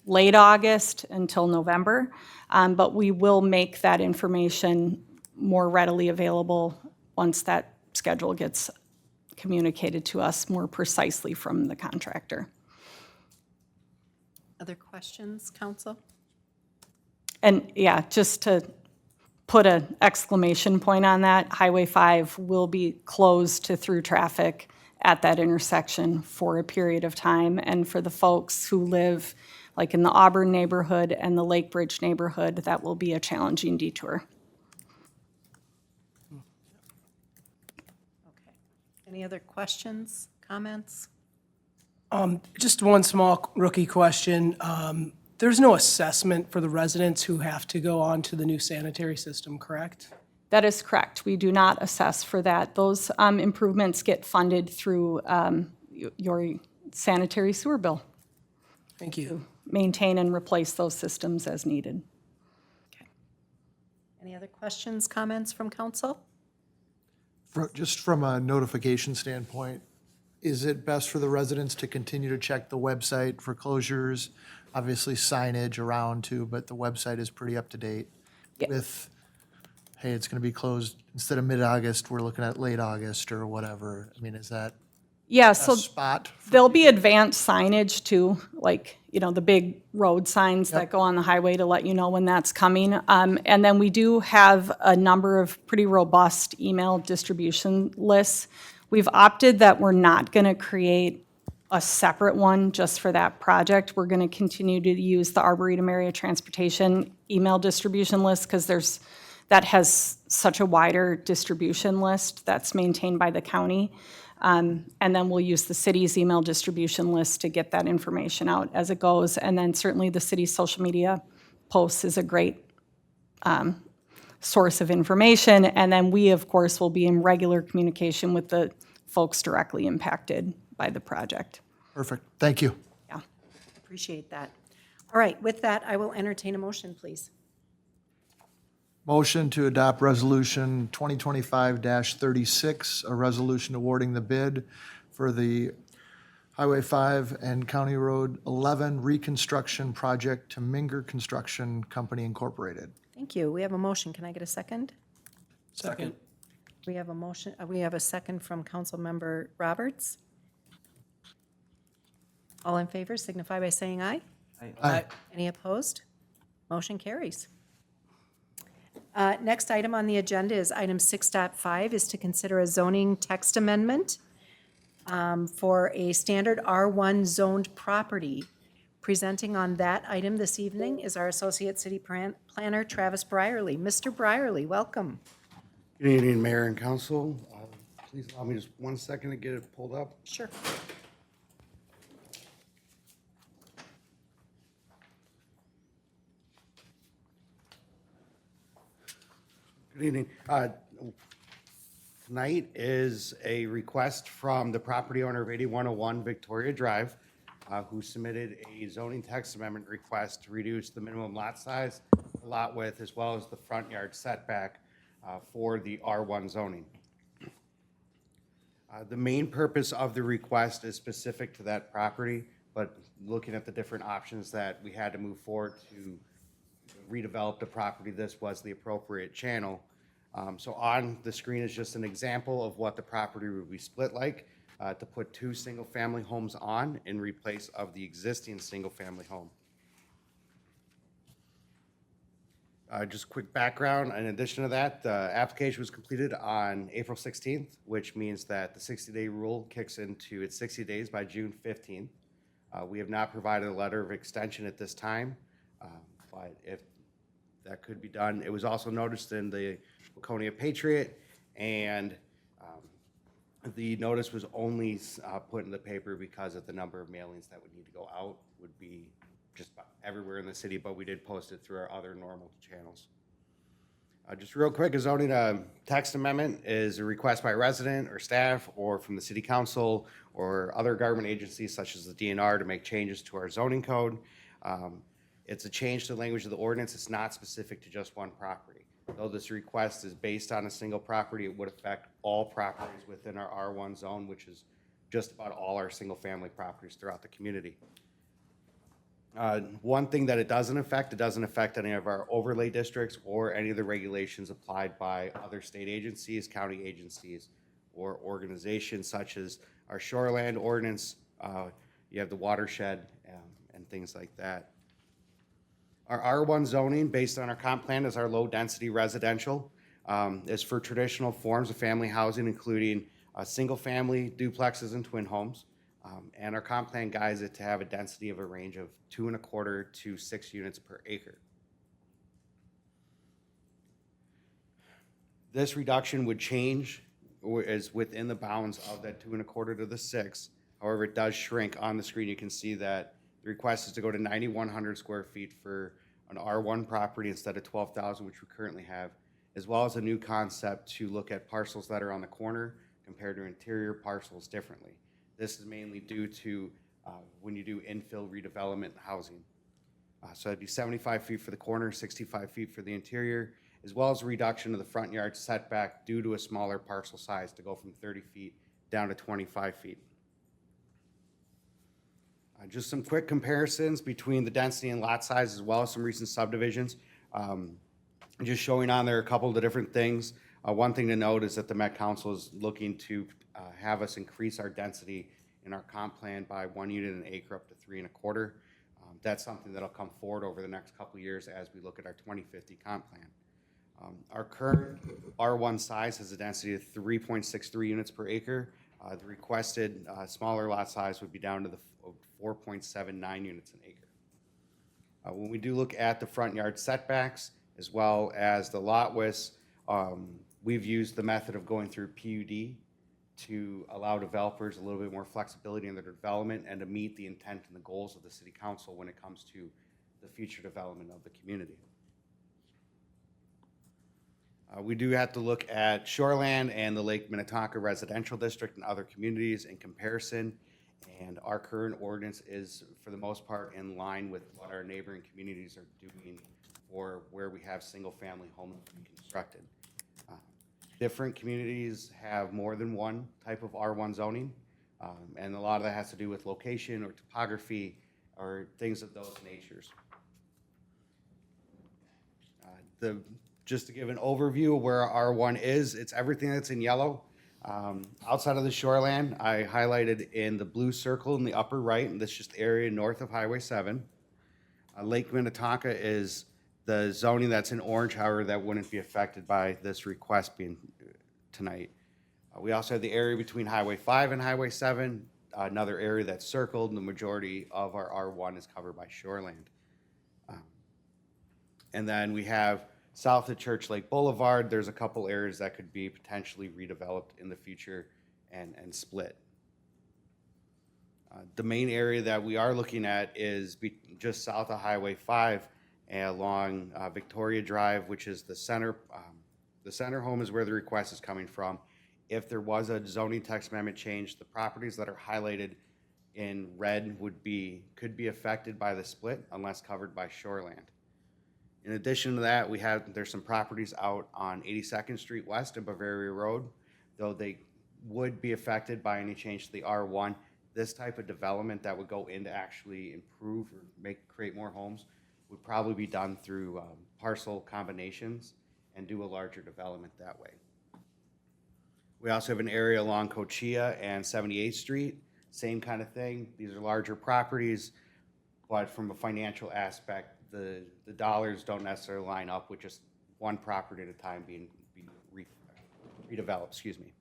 late August until November. But we will make that information more readily available once that schedule gets communicated to us more precisely from the contractor. Other questions, council? And yeah, just to put an exclamation point on that, Highway 5 will be closed to through traffic at that intersection for a period of time. And for the folks who live like in the Auburn neighborhood and the Lake Bridge neighborhood, that will be a challenging detour. Okay. Any other questions, comments? Just one small rookie question. There's no assessment for the residents who have to go on to the new sanitary system, correct? That is correct. We do not assess for that. Those improvements get funded through your sanitary sewer bill. Thank you. Maintain and replace those systems as needed. Okay. Any other questions, comments from council? Just from a notification standpoint, is it best for the residents to continue to check the website for closures? Obviously signage around too, but the website is pretty up to date with, hey, it's going to be closed, instead of mid-August, we're looking at late August or whatever. I mean, is that Yeah, a so spot? there'll be advanced signage too, like, the big road signs that go on the highway to let you know when that's coming. And then we do have a number of pretty robust email distribution lists. We've opted that we're not going to create a separate one just for that project. We're going to continue to use the Arboretum Area Transportation email distribution list because that has such a wider distribution list that's maintained by the county. And then we'll use the city's email distribution list to get that information out as it goes. And then certainly the city's social media posts is a great source of information. And then we, of course, will be in regular communication with the folks directly impacted by the project. Perfect, thank you. Yeah. Appreciate that. All right, with that, I will entertain a motion, please. Motion to adopt Resolution 2025-36, a resolution awarding the bid for the Highway 5 and County Road 11 reconstruction project to Minger Construction Company Incorporated. Thank you. We have a motion. Can I get a second? Second. We have a motion, we have a second from Councilmember Roberts. All in favor signify by saying aye. Aye. Any opposed? Motion carries. Next item on the agenda is item 6.5 is to consider a zoning text amendment for a standard R1 zoned property. Presenting on that item this evening is our Associate City Planner, Travis Brierly. Mr. Brierly, welcome. Good evening, Mayor and Council. Please allow me just 1 second to get it pulled up. Sure. Good evening. Tonight is a request from the property owner of 8101 Victoria Drive, who submitted a zoning text amendment request to reduce the minimum lot size, lot width, as well as the front yard setback for the R1 zoning. The main purpose of the request is specific to that property, but looking at the different options that we had to move forward to redevelop the property, this was the appropriate channel. So on the screen is just an example of what the property would be split like, to put 2 single-family homes on in replace of the existing single-family home. Just quick background, in addition to that, the application was completed on April 16th, which means that the 60-day rule kicks into its 60 days by June 15th. We have not provided a letter of extension at this time, but if that could be done. It was also noticed in the Waconia Patriot, and the notice was only put in the paper because of the number of mailings that would need to go out would be just about everywhere in the city, but we did post it through our other normal channels. Just real quick, a zoning text amendment is a request by a resident or staff or from the city council or other government agencies such as the DNR to make changes to our zoning code. It's a change to the language of the ordinance. It's not specific to just one property. Though this request is based on a single property, it would affect all properties within our R1 zone, which is just about all our single-family properties throughout the community. One thing that it doesn't affect any of our overlay districts or any of the regulations applied by other state agencies, county agencies, or organizations such as our shoreland ordinance. You have the watershed and things like that. Our R1 zoning, based on our comp plan, is our low-density residential. Is for traditional forms of family housing, including single-family duplexes and twin homes. And our comp plan guides it to have a density of a range of 2.25 to 6 units per acre. This reduction would change, or is within the bounds of that 2.25 to the 6. However, it does shrink. On the screen, you can see that the request is to go to 9,100 square feet for an R1 property instead of 12,000, which we currently have, as well as a new concept to look at parcels that are on the corner compared to interior parcels differently. This is mainly due to when you do infill redevelopment housing. So it'd be 75 feet for the corner, 65 feet for the interior, as well as a reduction of the front yard setback due to a smaller parcel size to go from 30 feet down to 25 feet. Just some quick comparisons between the density and lot size as well as some recent subdivisions. Just showing on there a couple of the different things. One thing to note is that the Met Council is looking to have us increase our density in our comp plan by 1 unit an acre up to 3 1/4. That's something that'll come forward over the next couple of years as we look at our 2050 comp plan. Our current R1 size has a density of 3.63 units per acre. The requested smaller lot size would be down to the 4.79 units an acre. When we do look at the front yard setbacks as well as the lot widths, we've used the method of going through PUD to allow developers a little bit more flexibility in their development and to meet the intent and the goals of the city council when it comes to the future development of the community. We do have to look at Shoreland and the Lake Minnetonka Residential District and other communities in comparison. And our current ordinance is, for the most part, in line with what our neighboring communities are doing or where we have single-family homes being constructed. Different communities have more than one type of R1 zoning, and a lot of that has to do with location or topography or things of those natures. Just to give an overview of where R1 is, it's everything that's in yellow. Outside of the shoreland, I highlighted in the blue circle in the upper right, and that's just the area north of Highway 7. Lake Minnetonka is the zoning that's in orange, however, that wouldn't be affected by this request being tonight. We also have the area between Highway 5 and Highway 7, another area that's circled, and the majority of our R1 is covered by shoreland. And then we have south of Church Lake Boulevard, there's a couple areas that could be potentially redeveloped in the future and split. The main area that we are looking at is just south of Highway 5 along Victoria Drive, which is the center. The center home is where the request is coming from. If there was a zoning text amendment change, the properties that are highlighted in red could be affected by the split unless covered by shoreland. In addition to that, there's some properties out on 82nd Street West and Bavaria Road, though they would be affected by any change to the R1. This type of development that would go in to actually improve or create more homes would probably be done through parcel combinations and do a larger development that way. We also have an area along Cochia and 78th Street, same kind of thing. These are larger properties, but from a financial aspect, the dollars don't necessarily line up with just one property at a time being redeveloped, excuse me.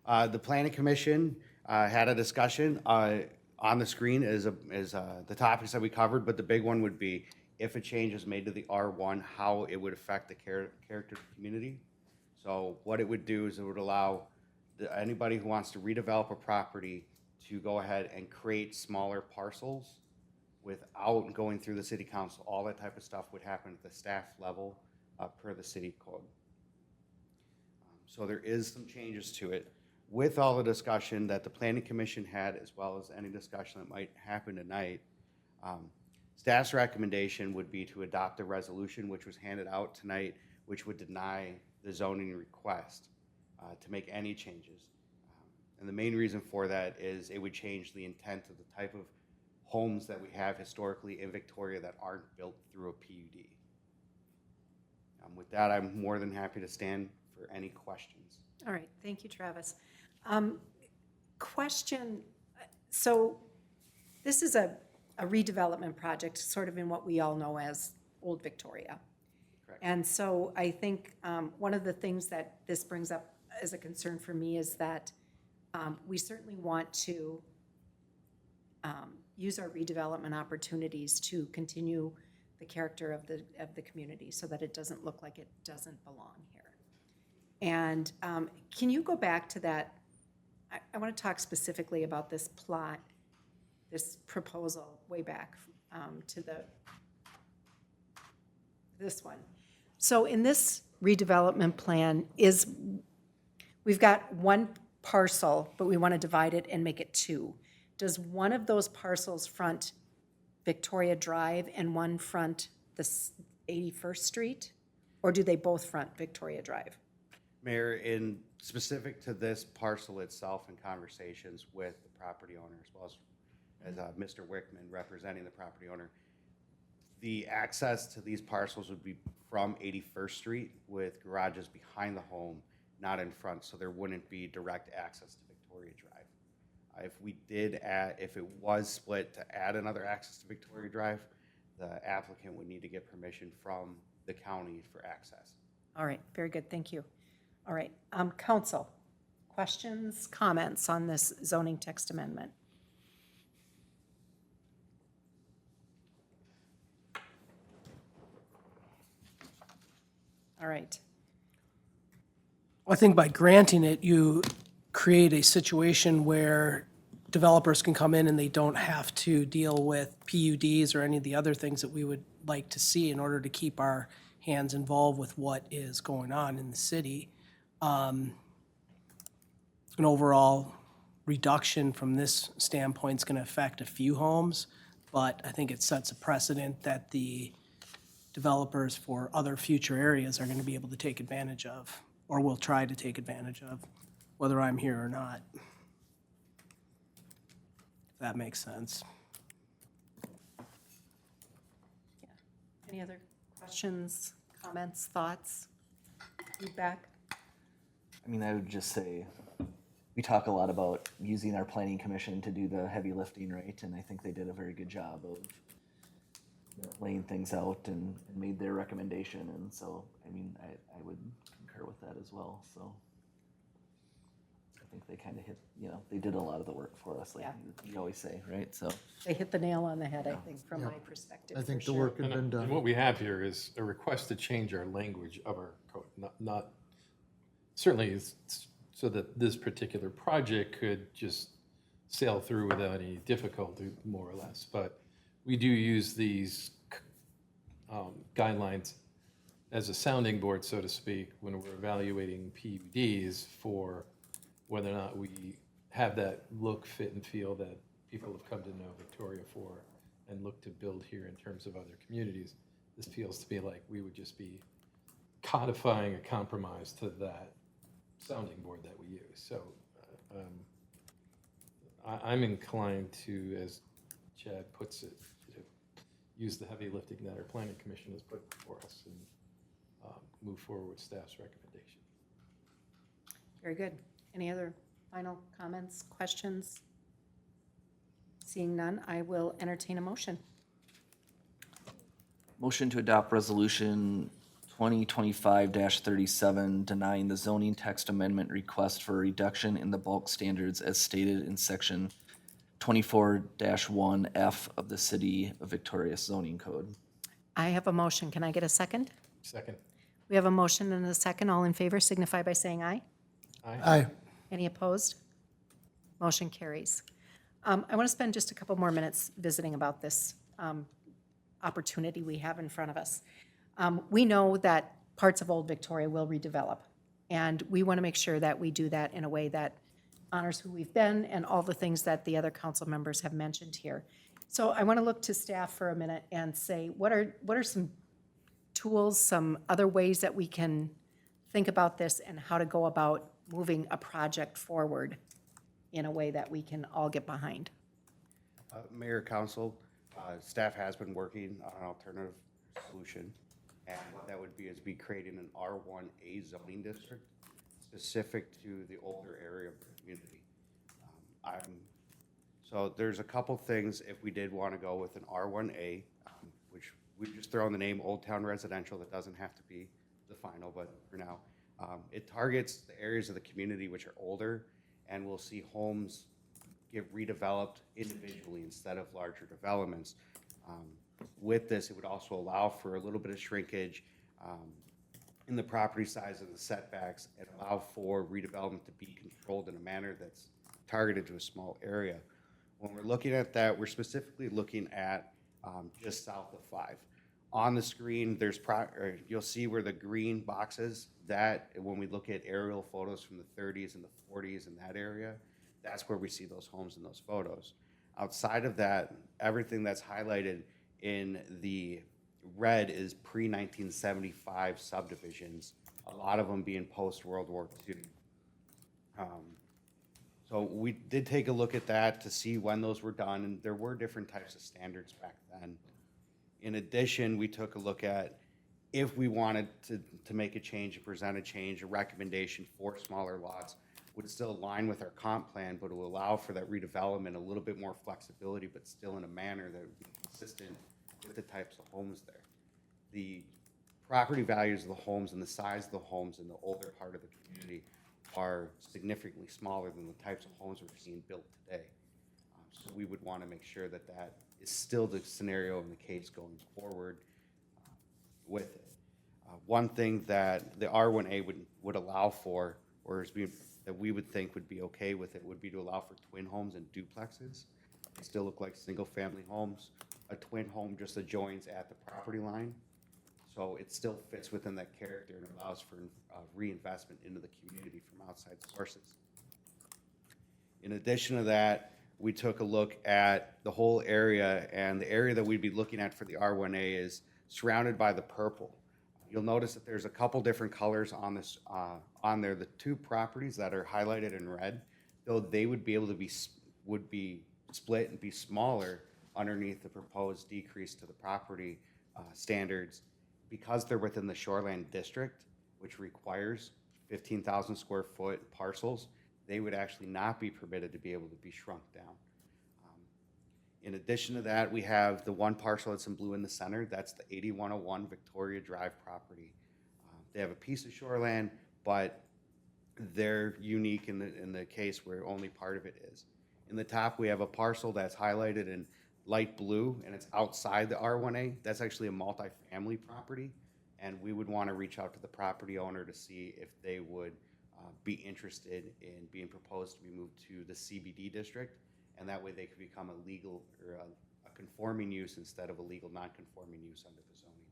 The Planning Commission had a discussion. On the screen is the topics that we covered, but the big one would be if a change is made to the R1, how it would affect the character of the community. So what it would do is it would allow anybody who wants to redevelop a property to go ahead and create smaller parcels without going through the city council. All that type of stuff would happen at the staff level per the city code. So there is some changes to it. With all the discussion that the Planning Commission had, as well as any discussion that might happen tonight, staff's recommendation would be to adopt a resolution which was handed out tonight, which would deny the zoning request to make any changes. And the main reason for that is it would change the intent of the type of homes that we have historically in Victoria that aren't built through a PUD. With that, I'm more than happy to stand for any questions. All right, thank you, Travis. Question, so this is a redevelopment project, sort of in what we all know as Old Victoria. Correct. And so I think one of the things that this brings up as a concern for me is that we certainly want to use our redevelopment opportunities to continue the character of the community so that it doesn't look like it doesn't belong here. And can you go back to that? I want to talk specifically about this plot, this proposal way back to this one. So in this redevelopment plan we've got one parcel, but we want to divide it and make it two. Does one of those parcels front Victoria Drive and one front the 81st Street? Or do they both front Victoria Drive? Mayor, in specific to this parcel itself and conversations with the property owner as well as Mr. Wickman representing the property owner, the access to these parcels would be from 81st Street with garages behind the home, not in front, so there wouldn't be direct access to Victoria Drive. If it was split to add another access to Victoria Drive, the applicant would need to get permission from the county for access. All right, very good, thank you. All right, council, questions, comments on this zoning text amendment? All right, I think by granting it, you create a situation where developers can come in and they don't have to deal with PUDs or any of the other things that we would like to see in order to keep our hands involved with what is going on in the city. An overall reduction from this standpoint is going to affect a few homes, but I think it sets a precedent that the developers for other future areas are going to be able to take advantage of, or will try to take advantage of, whether I'm here or not. If that makes sense. any other questions, comments, thoughts, feedback? I mean, I would just say, we talk a lot about using our planning commission to do the heavy lifting, right? And I think they did a very good job of laying things out and made their recommendation. And so, I mean, I would concur with that as well, so. I think they kind of hit, they did a lot of the work for us, like you always say, right? So. They hit the nail on the head, I think, from my perspective. I think for the sure. work had been And done. what we have here is a request to change our language of our code, not certainly it's so that this particular project could just sail through without any difficulty, more or less. But we do use these guidelines as a sounding board, so to speak, when we're evaluating PUDs for whether or not we have that look, fit, and feel that people have come to know Victoria for and look to build here in terms of other communities. This feels to me like we would just be codifying a compromise to that sounding board that we use. So I'm inclined to, as Chad puts it, to use the heavy lifting that our planning commission has put before us and move forward with staff's recommendation. Very good. Any other final comments, questions? Seeing none, I will entertain a motion. Motion to adopt resolution 2025-37 denying the zoning text amendment request for a reduction in the bulk standards as stated in section 24-1F of the City of Victoria zoning code. I have a motion. Can I get a second? Second. We have a motion and a second. All in favor signify by saying aye. Aye. Any opposed? Motion carries. I want to spend just a couple more minutes visiting about this opportunity we have in front of us. We know that parts of Old Victoria will redevelop, and we want to make sure that we do that in a way that honors who we've been and all the things that the other council members have mentioned here. So I want to look to staff for a minute and say, what are some tools, some other ways that we can think about this and how to go about moving a project forward in a way that we can all get behind? Mayor, council, staff has been working on an alternative solution. And what that would be is creating an R1A zoning district specific to the older area of the community. So there's a couple things if we did want to go with an R1A, which we just throw in the name Old Town Residential. That doesn't have to be the final, but for now. It targets the areas of the community which are older, and we'll see homes get redeveloped individually instead of larger developments. With this, it would also allow for a little bit of shrinkage in the property size and the setbacks and allow for redevelopment to be controlled in a manner that's targeted to a small area. When we're looking at that, we're specifically looking at just south of 5. On the screen, you'll see where the green boxes, that when we look at aerial photos from the 30s and the 40s in that area, that's where we see those homes in those photos. Outside of that, everything that's highlighted in the red is pre-1975 subdivisions, a lot of them being post-World War II. So we did take a look at that to see when those were done, and there were different types of standards back then. In addition, we took a look at if we wanted to make a change, to present a change, a recommendation for smaller lots, would still align with our comp plan, but will allow for that redevelopment, a little bit more flexibility, but still in a manner that would be consistent with the types of homes there. The property values of the homes and the size of the homes in the older part of the community are significantly smaller than the types of homes we're seeing built today. So we would want to make sure that that is still the scenario and the case going forward with it. One thing that the R1A would allow for, or that we would think would be okay with it, would be to allow for twin homes and duplexes. They still look like single-family homes. A twin home just adjoins at the property line, so it still fits within that character and allows for reinvestment into the community from outside sources. In addition to that, we took a look at the whole area, and the area that we'd be looking at for the R1A is surrounded by the purple. You'll notice that there's a couple different colors on this on there. The two properties that are highlighted in red, though they would be able to be split and be smaller underneath the proposed decrease to the property standards, because they're within the shoreline district, which requires 15,000 square foot parcels. They would actually not be permitted to be able to be shrunk down. In addition to that, we have the one parcel that's in blue in the center. That's the 8101 Victoria Drive property. They have a piece of shoreland, but they're unique in the case where only part of it is. In the top, we have a parcel that's highlighted in light blue, and it's outside the R1A. That's actually a multifamily property, and we would want to reach out to the property owner to see if they would be interested in being proposed to be moved to the CBD district, and that way they could become a legal or a conforming use instead of a legal non-conforming use under the zoning.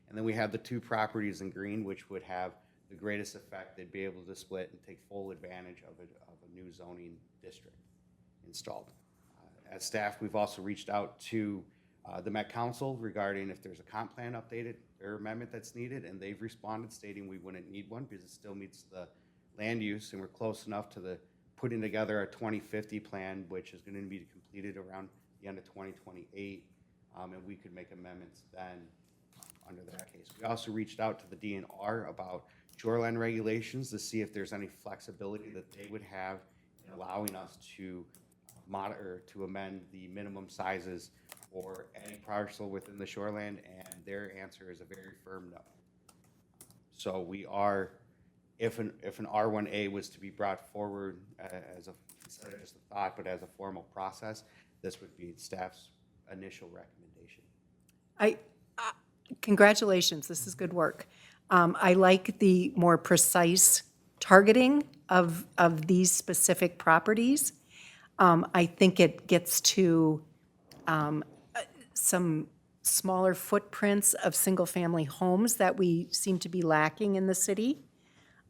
And then we have the two properties in green, which would have the greatest effect. They'd be able to split and take full advantage of a new zoning district installed. As staff, we've also reached out to the Met Council regarding if there's a comp plan updated or amendment that's needed, and they've responded stating we wouldn't need one because it still meets the land use, and we're close enough to the putting together a 2050 plan, which is going to be completed around the end of 2028, and we could make amendments then under that case. We also reached out to the DNR about shoreline regulations to see if there's any flexibility that they would have in allowing us to amend the minimum sizes for any parcel within the shoreline, and their answer is a very firm no. So we are, if an R1A was to be brought forward as instead of just a thought, but as a formal process, this would be staff's initial recommendation. Congratulations, this is good work. I like the more precise targeting of these specific properties. I think it gets to some smaller footprints of single-family homes that we seem to be lacking in the city.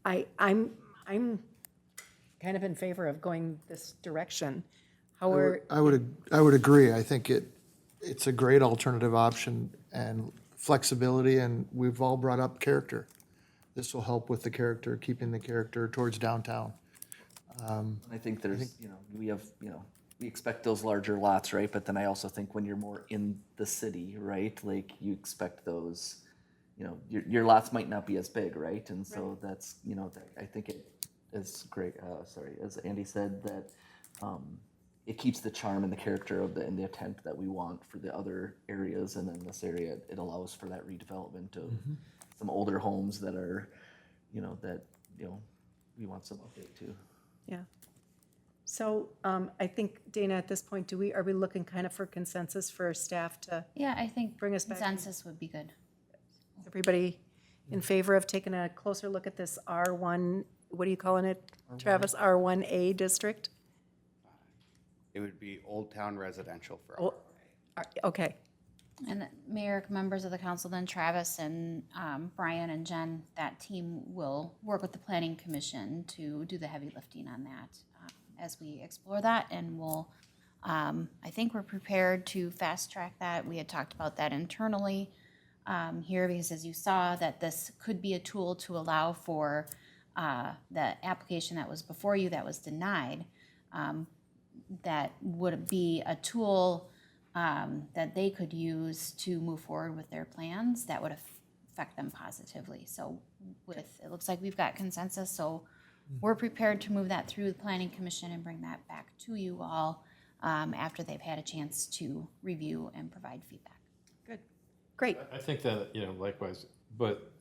I'm kind of in favor of going this direction. I would agree. I think it's a great alternative option and flexibility, and we've all brought up character. This will help with the character, keeping the character towards downtown. I think there's, we expect those larger lots, right? But then I also think when you're more in the city, right, like you expect those, your lots might not be as big, right? And so that's, I think it is great, as Andy said, that it keeps the charm and the character of and the intent that we want for the other areas. And then this area, it allows for that redevelopment of some older homes that are, we want some update to. Yeah. So I think, Dana, at this point, are we looking kind of for consensus for staff to, Yeah, I think Bring us back. consensus would be good. is everybody in favor of taking a closer look at this R1, what are you calling it, Travis, R1A district? It would be Old Town Residential for Oh, okay, And Mayor, members of the council, then Travis and Brian and Jen, that team will work with the planning commission to do the heavy lifting on that as we explore that. And we'll, I think we're prepared to fast track that. We had talked about that internally. here, because as you saw, that this could be a tool to allow for the application that was before you that was denied, that would be a tool that they could use to move forward with their plans that would affect them positively. So it looks like we've got consensus, so we're prepared to move that through the Planning Commission and bring that back to you all after they've had a chance to review and provide feedback. Good. Great. I think that, likewise, but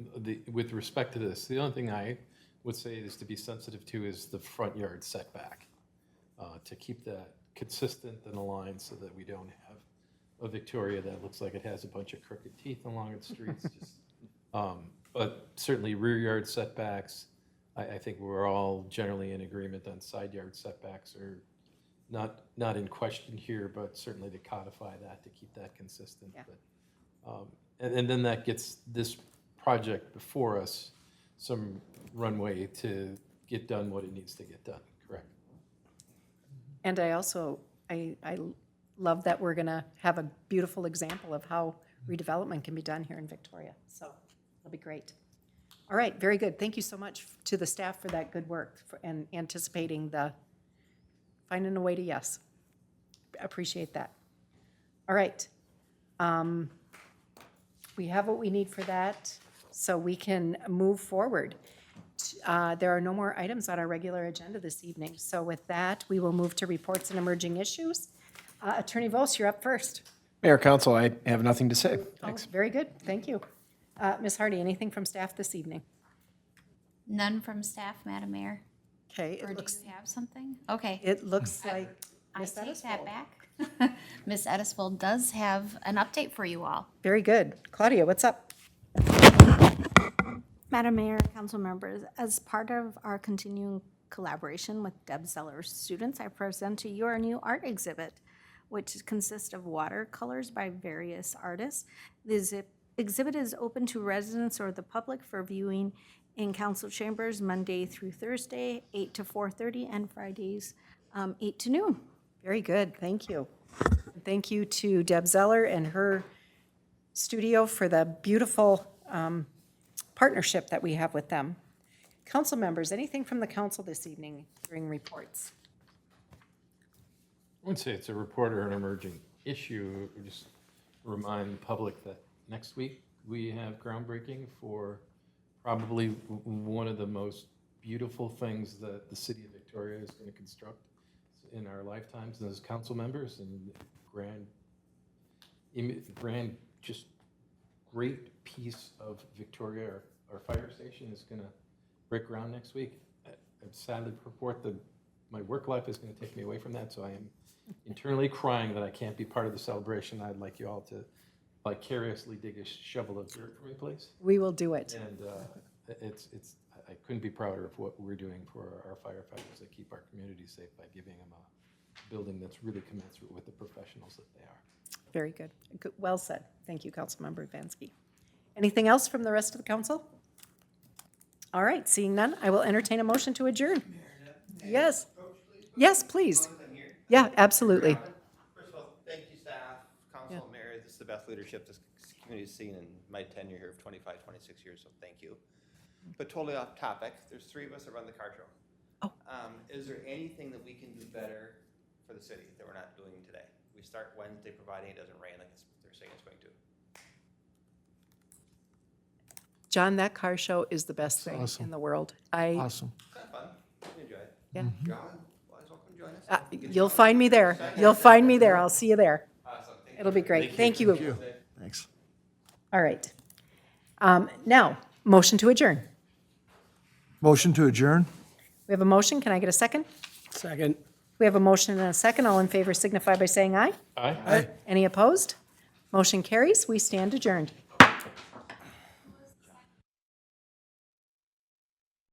with respect to this, the only thing I would say is to be sensitive to is the front yard setback, to keep that consistent and aligned so that we don't have a Victoria that looks like it has a bunch of crooked teeth along its streets. But certainly rear yard setbacks, I think we're all generally in agreement on side yard setbacks are not in question here, but certainly to codify that, to keep that consistent. Yeah. But, and then that gets this project before us some runway to get done what it needs to get done, correct? And I also, I love that we're going to have a beautiful example of how redevelopment can be done here in Victoria. So it'll be great. All right, very good. Thank you so much to the staff for that good work and anticipating finding a way to yes. Appreciate that. All right. We have what we need for that, so we can move forward. There are no more items on our regular agenda this evening. So with that, we will move to reports and emerging issues. Attorney Vos, you're up first. Mayor, Council, I have nothing to say. Thanks. Oh, very good, thank you. Ms. Hardy, anything from staff this evening? None from staff, Madam Mayor? Okay, Or it do looks, you have something? Okay. it looks like I Ms. take Edisfeld. that back. Ms. Edisfeld does have an update for you all. Very good. Claudia, what's up? Madam Mayor, council members, as part of our continuing collaboration with Deb Zeller's students, I present to you our new art exhibit, which consists of watercolors by various artists. This exhibit is open to residents or the public for viewing in council chambers Monday through Thursday, 8 to 4:30, and Fridays, 8 to noon. Very good, thank you. Thank you to Deb Zeller and her studio for the beautiful partnership that we have with them. Council members, anything from the council this evening during reports? I wouldn't say it's a report or an emerging issue. We just remind the public that next week we have groundbreaking for probably one of the most beautiful things that the city of Victoria is going to construct in our lifetimes as council members, and grand, just great piece of Victoria. Our fire station is going to break ground next week. I'm sad to report that my work life is going to take me away from that, so I am internally crying that I can't be part of the celebration. I'd like you all to vicariously dig a shovel of dirt for me, please. We will do it. And I couldn't be prouder of what we're doing for our firefighters that keep our community safe by giving them a building that's really commensurate with the professionals that they are. Very good. Well said. Thank you, Councilmember Vansky. Anything else from the rest of the council? All right, seeing none, I will entertain a motion to adjourn. Yes. Yes, please. Yeah, absolutely. First of all, thank you, staff, council, mayor. This is the best leadership this community's seen in my tenure here of 25, 26 years, so thank you. But totally off topic, there's three of us that run the car show. Oh. Is there anything that we can do better for the city that we're not doing today? We start Wednesday, providing it doesn't rain like they're saying it's going to. John, that car show is the best thing awesome. in the world. Awesome. It's kind of fun. We enjoy it. Yeah. John, well, welcome to join us. You'll find me there. You'll find me there. I'll see you there. Awesome. Thank It'll be great. Thank you. Thanks. All right. Now, motion to adjourn. Motion to adjourn? We have a motion. Can I get a second? Second. We have a motion and a second. All in favor signify by saying aye. Aye. Any opposed? Motion carries. We stand adjourned.